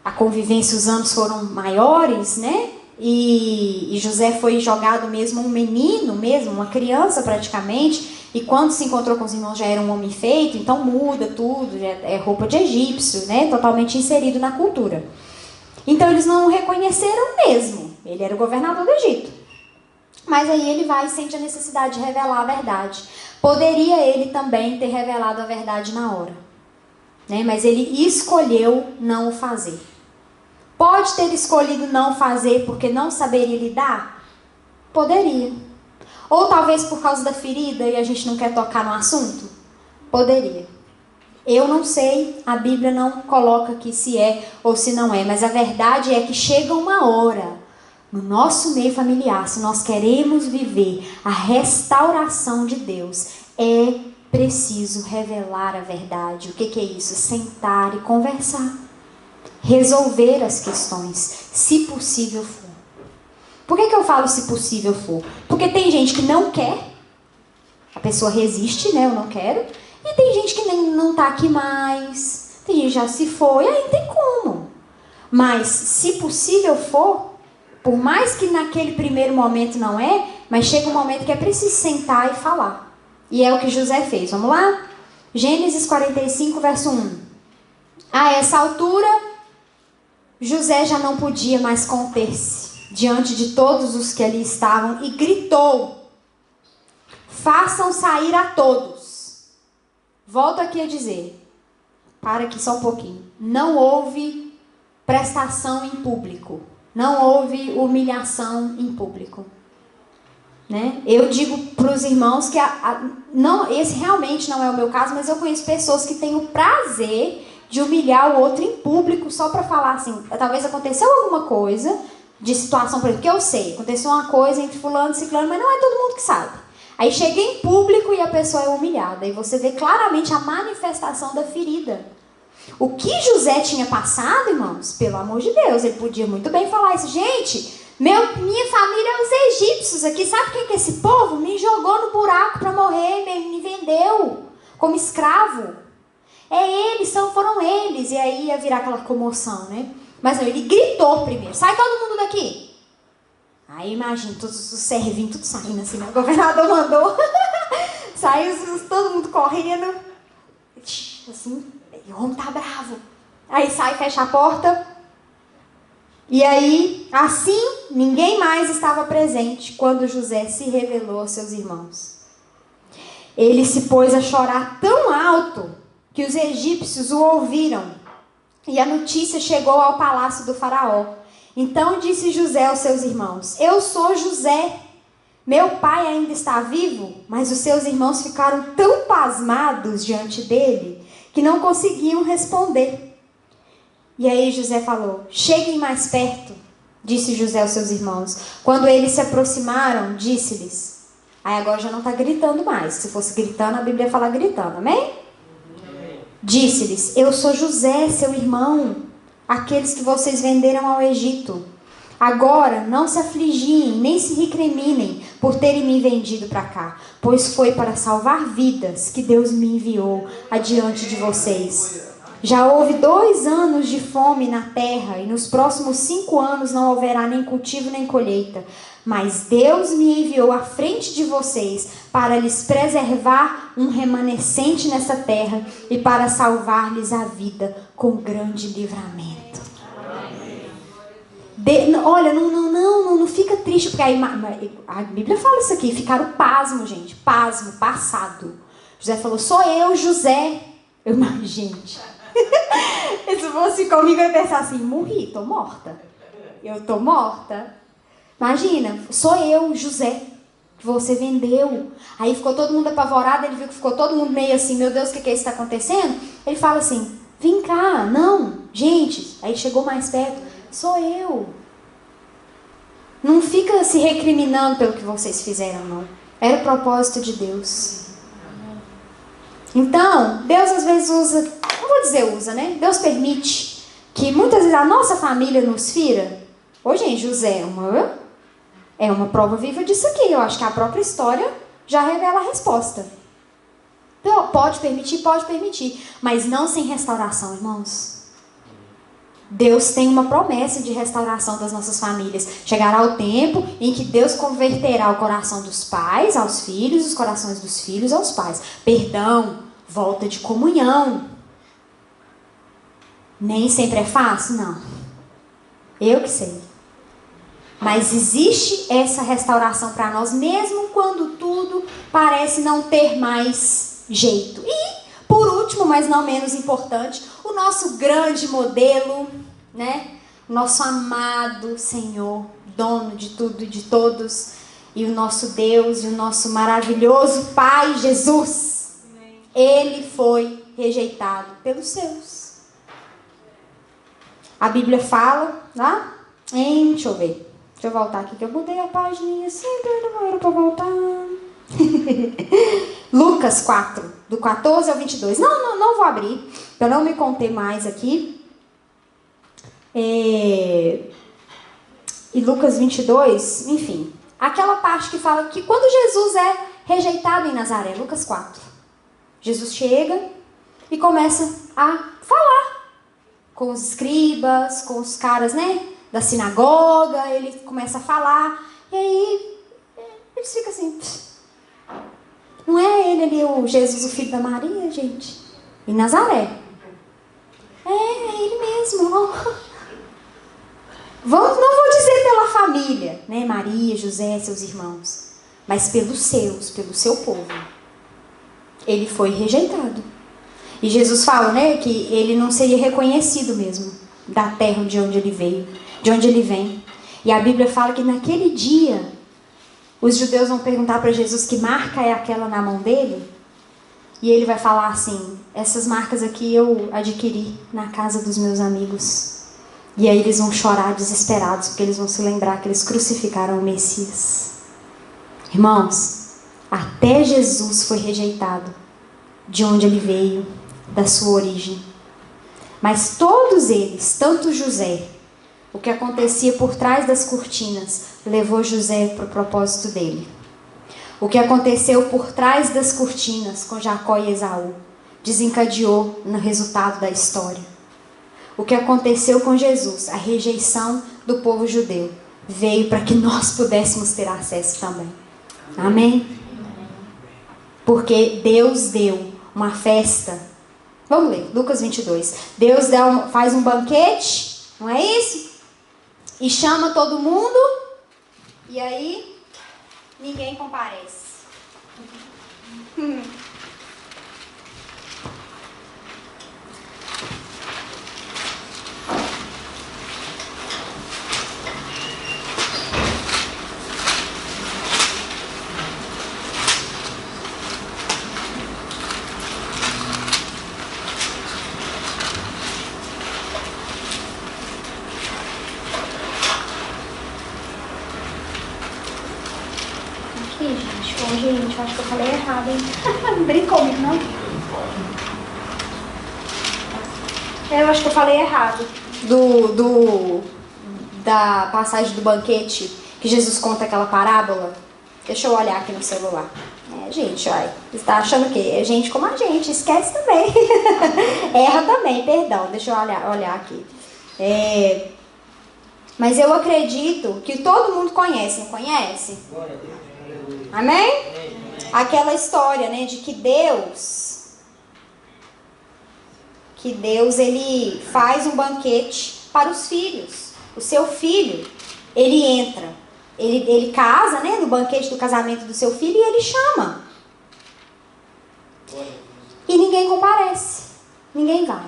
a convivência, os anos foram maiores, né? E José foi jogado mesmo um menino, mesmo uma criança praticamente, e quando se encontrou com os irmãos já era um homem feito, então muda tudo, é roupa de egípcio, né? Totalmente inserido na cultura. Então eles não o reconheceram mesmo, ele era o governador do Egito. Mas aí ele vai e sente a necessidade de revelar a verdade. Poderia ele também ter revelado a verdade na hora, né? Mas ele escolheu não o fazer. Pode ter escolhido não fazer porque não saberia lidar? Poderia. Ou talvez por causa da ferida e a gente não quer tocar no assunto? Poderia. Eu não sei, a Bíblia não coloca aqui se é ou se não é, mas a verdade é que chega uma hora no nosso meio familiar, se nós queremos viver a restauração de Deus, é preciso revelar a verdade. O que é isso? Sentar e conversar. Resolver as questões, se possível for. Por que eu falo se possível for? Porque tem gente que não quer, a pessoa resiste, né? Eu não quero. E tem gente que nem não está aqui mais, tem gente que já se foi, aí não tem como. Mas, se possível for, por mais que naquele primeiro momento não é, mas chega um momento que é preciso sentar e falar. E é o que José fez. Vamos lá? Gênesis 45, verso 1. A essa altura, José já não podia mais conter-se diante de todos os que ali estavam e gritou: façam sair a todos. Volto aqui a dizer, para aqui só um pouquinho. Não houve prestação em público. Não houve humilhação em público. Né? Eu digo para os irmãos que não, esse realmente não é o meu caso, mas eu conheço pessoas que têm o prazer de humilhar o outro em público só para falar assim, talvez aconteceu alguma coisa de situação, por exemplo, que eu sei, aconteceu uma coisa entre fulano e ciclano, mas não é todo mundo que sabe. Aí chega em público e a pessoa é humilhada. E você vê claramente a manifestação da ferida. O que José tinha passado, irmãos, pelo amor de Deus, ele podia muito bem falar isso. Gente, minha família é os egípcios aqui. Sabe quem que é esse povo? Me jogou no buraco para morrer, me vendeu como escravo. É eles, foram eles. E aí ia virar aquela comoção, né? Mas não, ele gritou primeiro. Sai todo mundo daqui. Aí imagina, todos os servinhos, tudo saindo assim, né? O governador mandou. Saiu todo mundo correndo. Assim, o homem tá bravo. Aí sai, fecha a porta. E aí, assim, ninguém mais estava presente quando José se revelou aos seus irmãos. Ele se pôs a chorar tão alto que os egípcios o ouviram. E a notícia chegou ao palácio do faraó. Então disse José aos seus irmãos: eu sou José. Meu pai ainda está vivo? Mas os seus irmãos ficaram tão pasmados diante dele que não conseguiam responder. E aí José falou: cheguem mais perto, disse José aos seus irmãos. Quando eles se aproximaram, disse-lhes. Aí agora já não está gritando mais. Se fosse gritando, a Bíblia fala gritando, amém? Disse-lhes: eu sou José, seu irmão, aqueles que vocês venderam ao Egito. Agora não se afligiem, nem se recriminem por terem me vendido para cá, pois foi para salvar vidas que Deus me enviou adiante de vocês. Já houve 2 anos de fome na terra, e nos próximos 5 anos não haverá nem cultivo nem colheita. Mas Deus me enviou à frente de vocês para lhes preservar um remanescente nessa terra e para salvar-lhes a vida com grande livramento. Olha, não fica triste, porque aí, a Bíblia fala isso aqui, ficaram pasmo, gente, pasmo, passado. José falou: sou eu, José. Gente, se fosse comigo, eu ia pensar assim: morri, tô morta. Eu tô morta. Imagina, sou eu, José, que você vendeu. Aí ficou todo mundo apavorado, ele viu que ficou todo mundo meio assim: meu Deus, o que é isso que está acontecendo? Ele fala assim: vem cá, não, gente. Aí chegou mais perto: sou eu. Não fica se recriminando pelo que vocês fizeram, não. Era o propósito de Deus. Então, Deus às vezes usa, não vou dizer usa, né? Deus permite que muitas vezes a nossa família nos fira. Ô, gente, José é uma prova viva disso aqui. Eu acho que a própria história já revela a resposta. Então, pode permitir, mas não sem restauração, irmãos. Deus tem uma promessa de restauração das nossas famílias. Chegará o tempo em que Deus converterá o coração dos pais aos filhos, os corações dos filhos aos pais. Perdão, volta de comunhão. Nem sempre é fácil? Não. Eu que sei. Mas existe essa restauração para nós, mesmo quando tudo parece não ter mais jeito. E, por último, mas não menos importante, o nosso grande modelo, né? O nosso amado Senhor, dono de tudo e de todos, e o nosso Deus e o nosso maravilhoso Pai Jesus. Amém. Ele foi rejeitado pelos seus. A Bíblia fala, lá, deixa eu ver. Deixa eu voltar aqui que eu mudei a página sempre, não era para voltar. Lucas 4, do 14 ao 22. Não vou abrir, para não me conter mais aqui. E Lucas 22, enfim. Aquela parte que fala que quando Jesus é rejeitado em Nazaré, Lucas 4. Jesus chega e começa a falar com os escribas, com os caras, né, da sinagoga. Ele começa a falar, e aí eles ficam assim: não é ele ali, o Jesus, o filho da Maria, gente? Em Nazaré. É ele mesmo. Não vou dizer pela família, né? Maria, José, seus irmãos. Mas pelos seus, pelo seu povo. Ele foi rejeitado. E Jesus fala, né, que ele não seria reconhecido mesmo da terra de onde ele veio, de onde ele vem. E a Bíblia fala que naquele dia os judeus vão perguntar para Jesus que marca é aquela na mão dele. E ele vai falar assim: essas marcas aqui eu adquiri na casa dos meus amigos. E aí eles vão chorar desesperados, porque eles vão se lembrar que eles crucificaram o Messias. Irmãos, Até Jesus foi rejeitado de onde ele veio, da sua origem. Mas todos eles, tanto José, o que acontecia por trás das cortinas, levou José para o propósito dele. O que aconteceu por trás das cortinas com Jacó e Esaú desencadeou no resultado da história. O que aconteceu com Jesus, a rejeição do povo judeu, veio para que nós pudéssemos ter acesso também. Amém? Porque Deus deu uma festa. Vamos ler, Lucas 22. Deus faz um banquete, não é isso? E chama todo mundo, e aí ninguém comparece. Gente, eu acho que eu falei errado, hein? Não brinca comigo, não? Eu acho que eu falei errado. Da passagem do banquete, que Jesus conta aquela parábola. Deixa eu olhar aqui no celular. Gente, olha, você tá achando o quê? É gente como a gente, esquece também. Erra também, perdão. Deixa eu olhar aqui. Mas eu acredito que todo mundo conhece, não conhece? Amém? Aquela história, né, de que Deus ele faz um banquete para os filhos. O seu filho, ele entra, ele casa, né, no banquete do casamento do seu filho, e ele chama. E ninguém comparece, ninguém vai.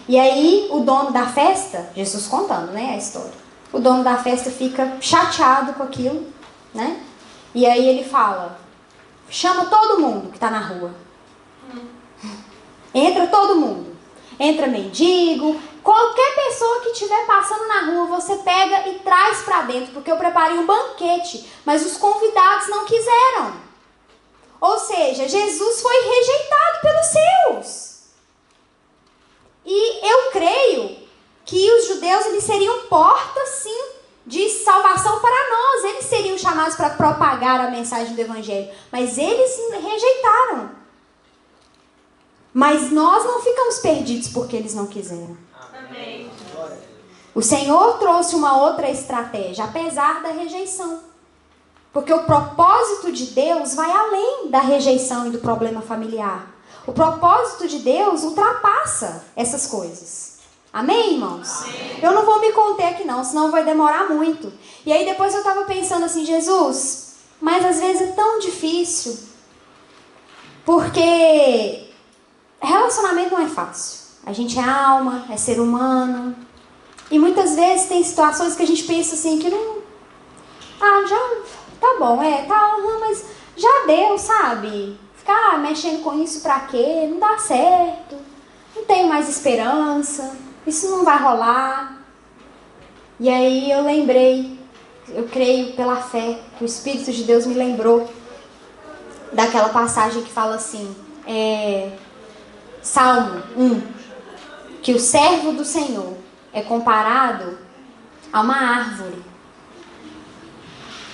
E aí o dono da festa, Jesus contando, né, a história, o dono da festa fica chateado com aquilo, né? E aí ele fala, chama todo mundo que está na rua. Entra todo mundo. Entra mendigo, qualquer pessoa que estiver passando na rua, você pega e traz para dentro, porque eu preparei um banquete, mas os convidados não quiseram. Ou seja, Jesus foi rejeitado pelos seus. E eu creio que os judeus eles seriam portas, sim, de salvação para nós. Eles seriam chamados para propagar a mensagem do Evangelho. Mas eles rejeitaram. Mas nós não ficamos perdidos porque eles não quiseram. Amém. O Senhor trouxe uma outra estratégia, apesar da rejeição. Porque o propósito de Deus vai além da rejeição e do problema familiar. O propósito de Deus ultrapassa essas coisas. Amém, irmãos? Amém. Eu não vou me conter aqui não, senão vai demorar muito. E aí depois eu estava pensando assim, Jesus, mas às vezes é tão difícil. Porque relacionamento não é fácil. A gente é alma, é ser humano. E muitas vezes tem situações que a gente pensa assim, que não... já tá bom, mas já deu, sabe? Ficar mexendo com isso pra quê? Não dá certo. Não tenho mais esperança. Isso não vai rolar. E aí eu lembrei, eu creio pela fé, que o Espírito de Deus me lembrou daquela passagem que fala assim, Salmo 1, que o servo do Senhor é comparado a uma árvore.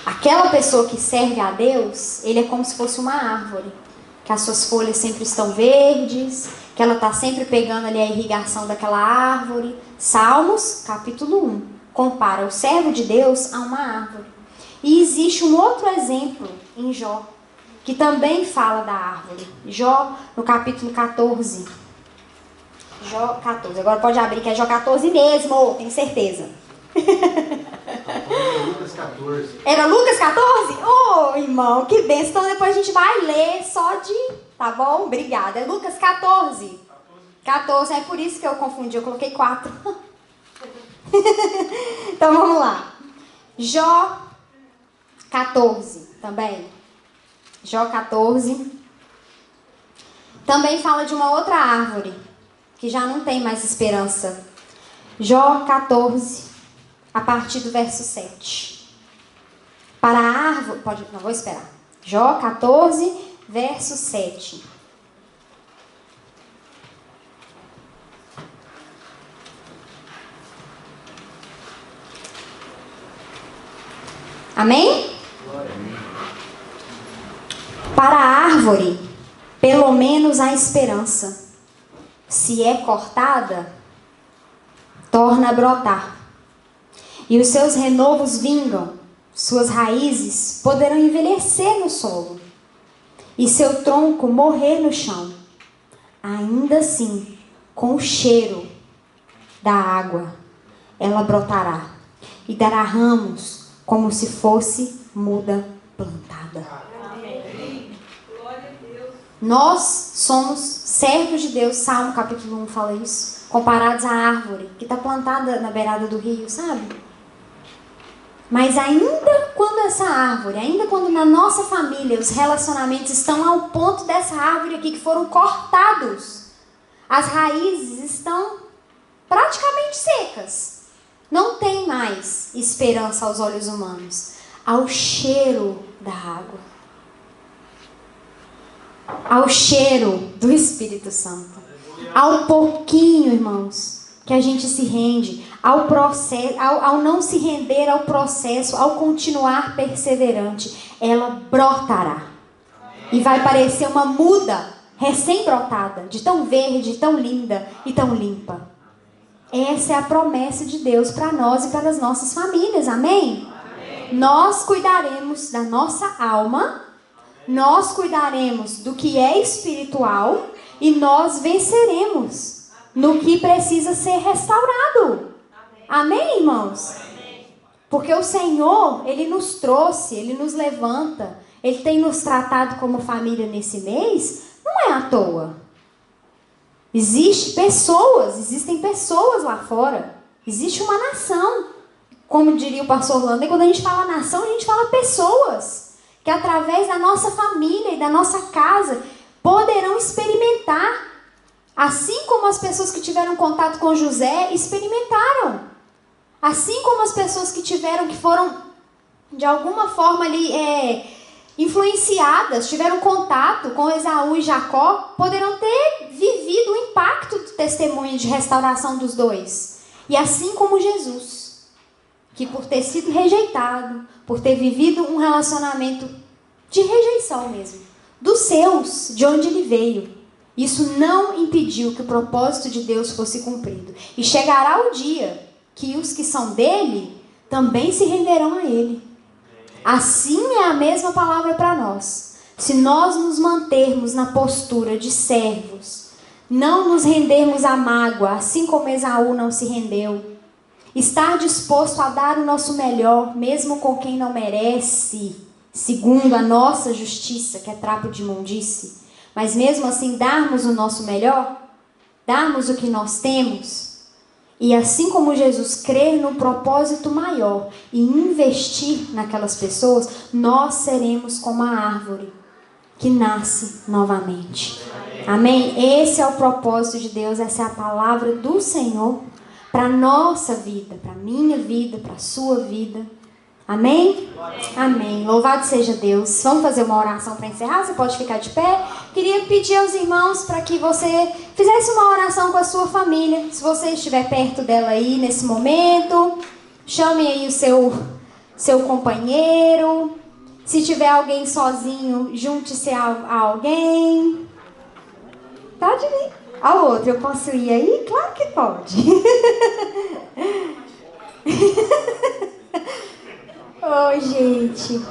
Aquela pessoa que serve a Deus, ele é como se fosse uma árvore, que as suas folhas sempre estão verdes, que ela está sempre pegando ali a irrigação daquela árvore. Salmos, capítulo 1, compara o servo de Deus a uma árvore. E existe um outro exemplo em Jó, que também fala da árvore. Jó, no capítulo 14. Jó 14. Agora pode abrir, que é Jó 14 mesmo, tenho certeza. Lucas 14. Era Lucas 14? Oh, irmão, que benção. Então depois a gente vai ler só de... Tá bom? Obrigada. É Lucas 14. 14, é por isso que eu confundi. Eu coloquei 4. Então vamos lá. Jó 14 também. Jó 14. Também fala de uma outra árvore, que já não tem mais esperança. Jó 14, a partir do verso 7. Para a árvore... Não, vou esperar. Jó 14, verso 7. Amém? Para a árvore, pelo menos há esperança. Se é cortada, torna a brotar. E os seus renovos vingam, suas raízes poderão envelhecer no solo, e seu tronco morrer no chão. Ainda assim, com o cheiro da água, ela brotará e dará ramos como se fosse muda plantada. Nós somos servos de Deus, Salmo capítulo 1 fala isso, comparados à árvore que está plantada na beirada do rio, sabe? Mas ainda quando essa árvore, ainda quando na nossa família os relacionamentos estão ao ponto dessa árvore aqui que foram cortados, as raízes estão praticamente secas. Não tem mais esperança aos olhos humanos. Ao cheiro da água. Ao cheiro do Espírito Santo. Ao pouquinho, irmãos, que a gente se rende, ao processo, ao não se render ao processo, ao continuar perseverante, ela brotará. E vai parecer uma muda recém-brotada, de tão verde, tão linda e tão limpa. Essa é a promessa de Deus para nós e para as nossas famílias, amém? Amém? Nós cuidaremos da nossa alma, nós cuidaremos do que é espiritual e nós venceremos no que precisa ser restaurado. Amém, irmãos? Amém. Porque o Senhor, Ele nos trouxe, Ele nos levanta, Ele tem nos tratado como família nesse mês, não é à toa. Existem pessoas lá fora. Existe uma nação. Como diria o pastor Orlando, quando a gente fala nação, a gente fala pessoas. Que através da nossa família e da nossa casa poderão experimentar. Assim como as pessoas que tiveram contato com José experimentaram. Assim como as pessoas que foram de alguma forma ali influenciadas, tiveram contato com Esaú e Jacó, poderão ter vivido o impacto do testemunho de restauração dos dois. E assim como Jesus, que por ter sido rejeitado, por ter vivido um relacionamento de rejeição mesmo, dos seus, de onde ele veio, isso não impediu que o propósito de Deus fosse cumprido. E chegará o dia que os que são dele também se renderão a ele. Assim é a mesma palavra para nós. Se nós nos mantermos na postura de servos, não nos rendermos à mágoa, assim como Esaú não se rendeu, estar disposto a dar o nosso melhor, mesmo com quem não merece, segundo a nossa justiça, que é trapo de imundície, mas mesmo assim darmos o nosso melhor, darmos o que nós temos, e assim como Jesus crer no propósito maior e investir naquelas pessoas, nós seremos como a árvore que nasce novamente. Amém? Esse é o propósito de Deus, essa é a palavra do Senhor para a nossa vida, para a minha vida, para a sua vida. Amém? Amém. Louvado seja Deus. Vamos fazer uma oração para encerrar? Você pode ficar de pé. Queria pedir aos irmãos para que você fizesse uma oração com a sua família. Se você estiver perto dela aí nesse momento, chame aí o seu companheiro. Se tiver alguém sozinho, junte-se a alguém. Pode vir. A outra, eu posso ir aí? Claro que pode. Oi, gente.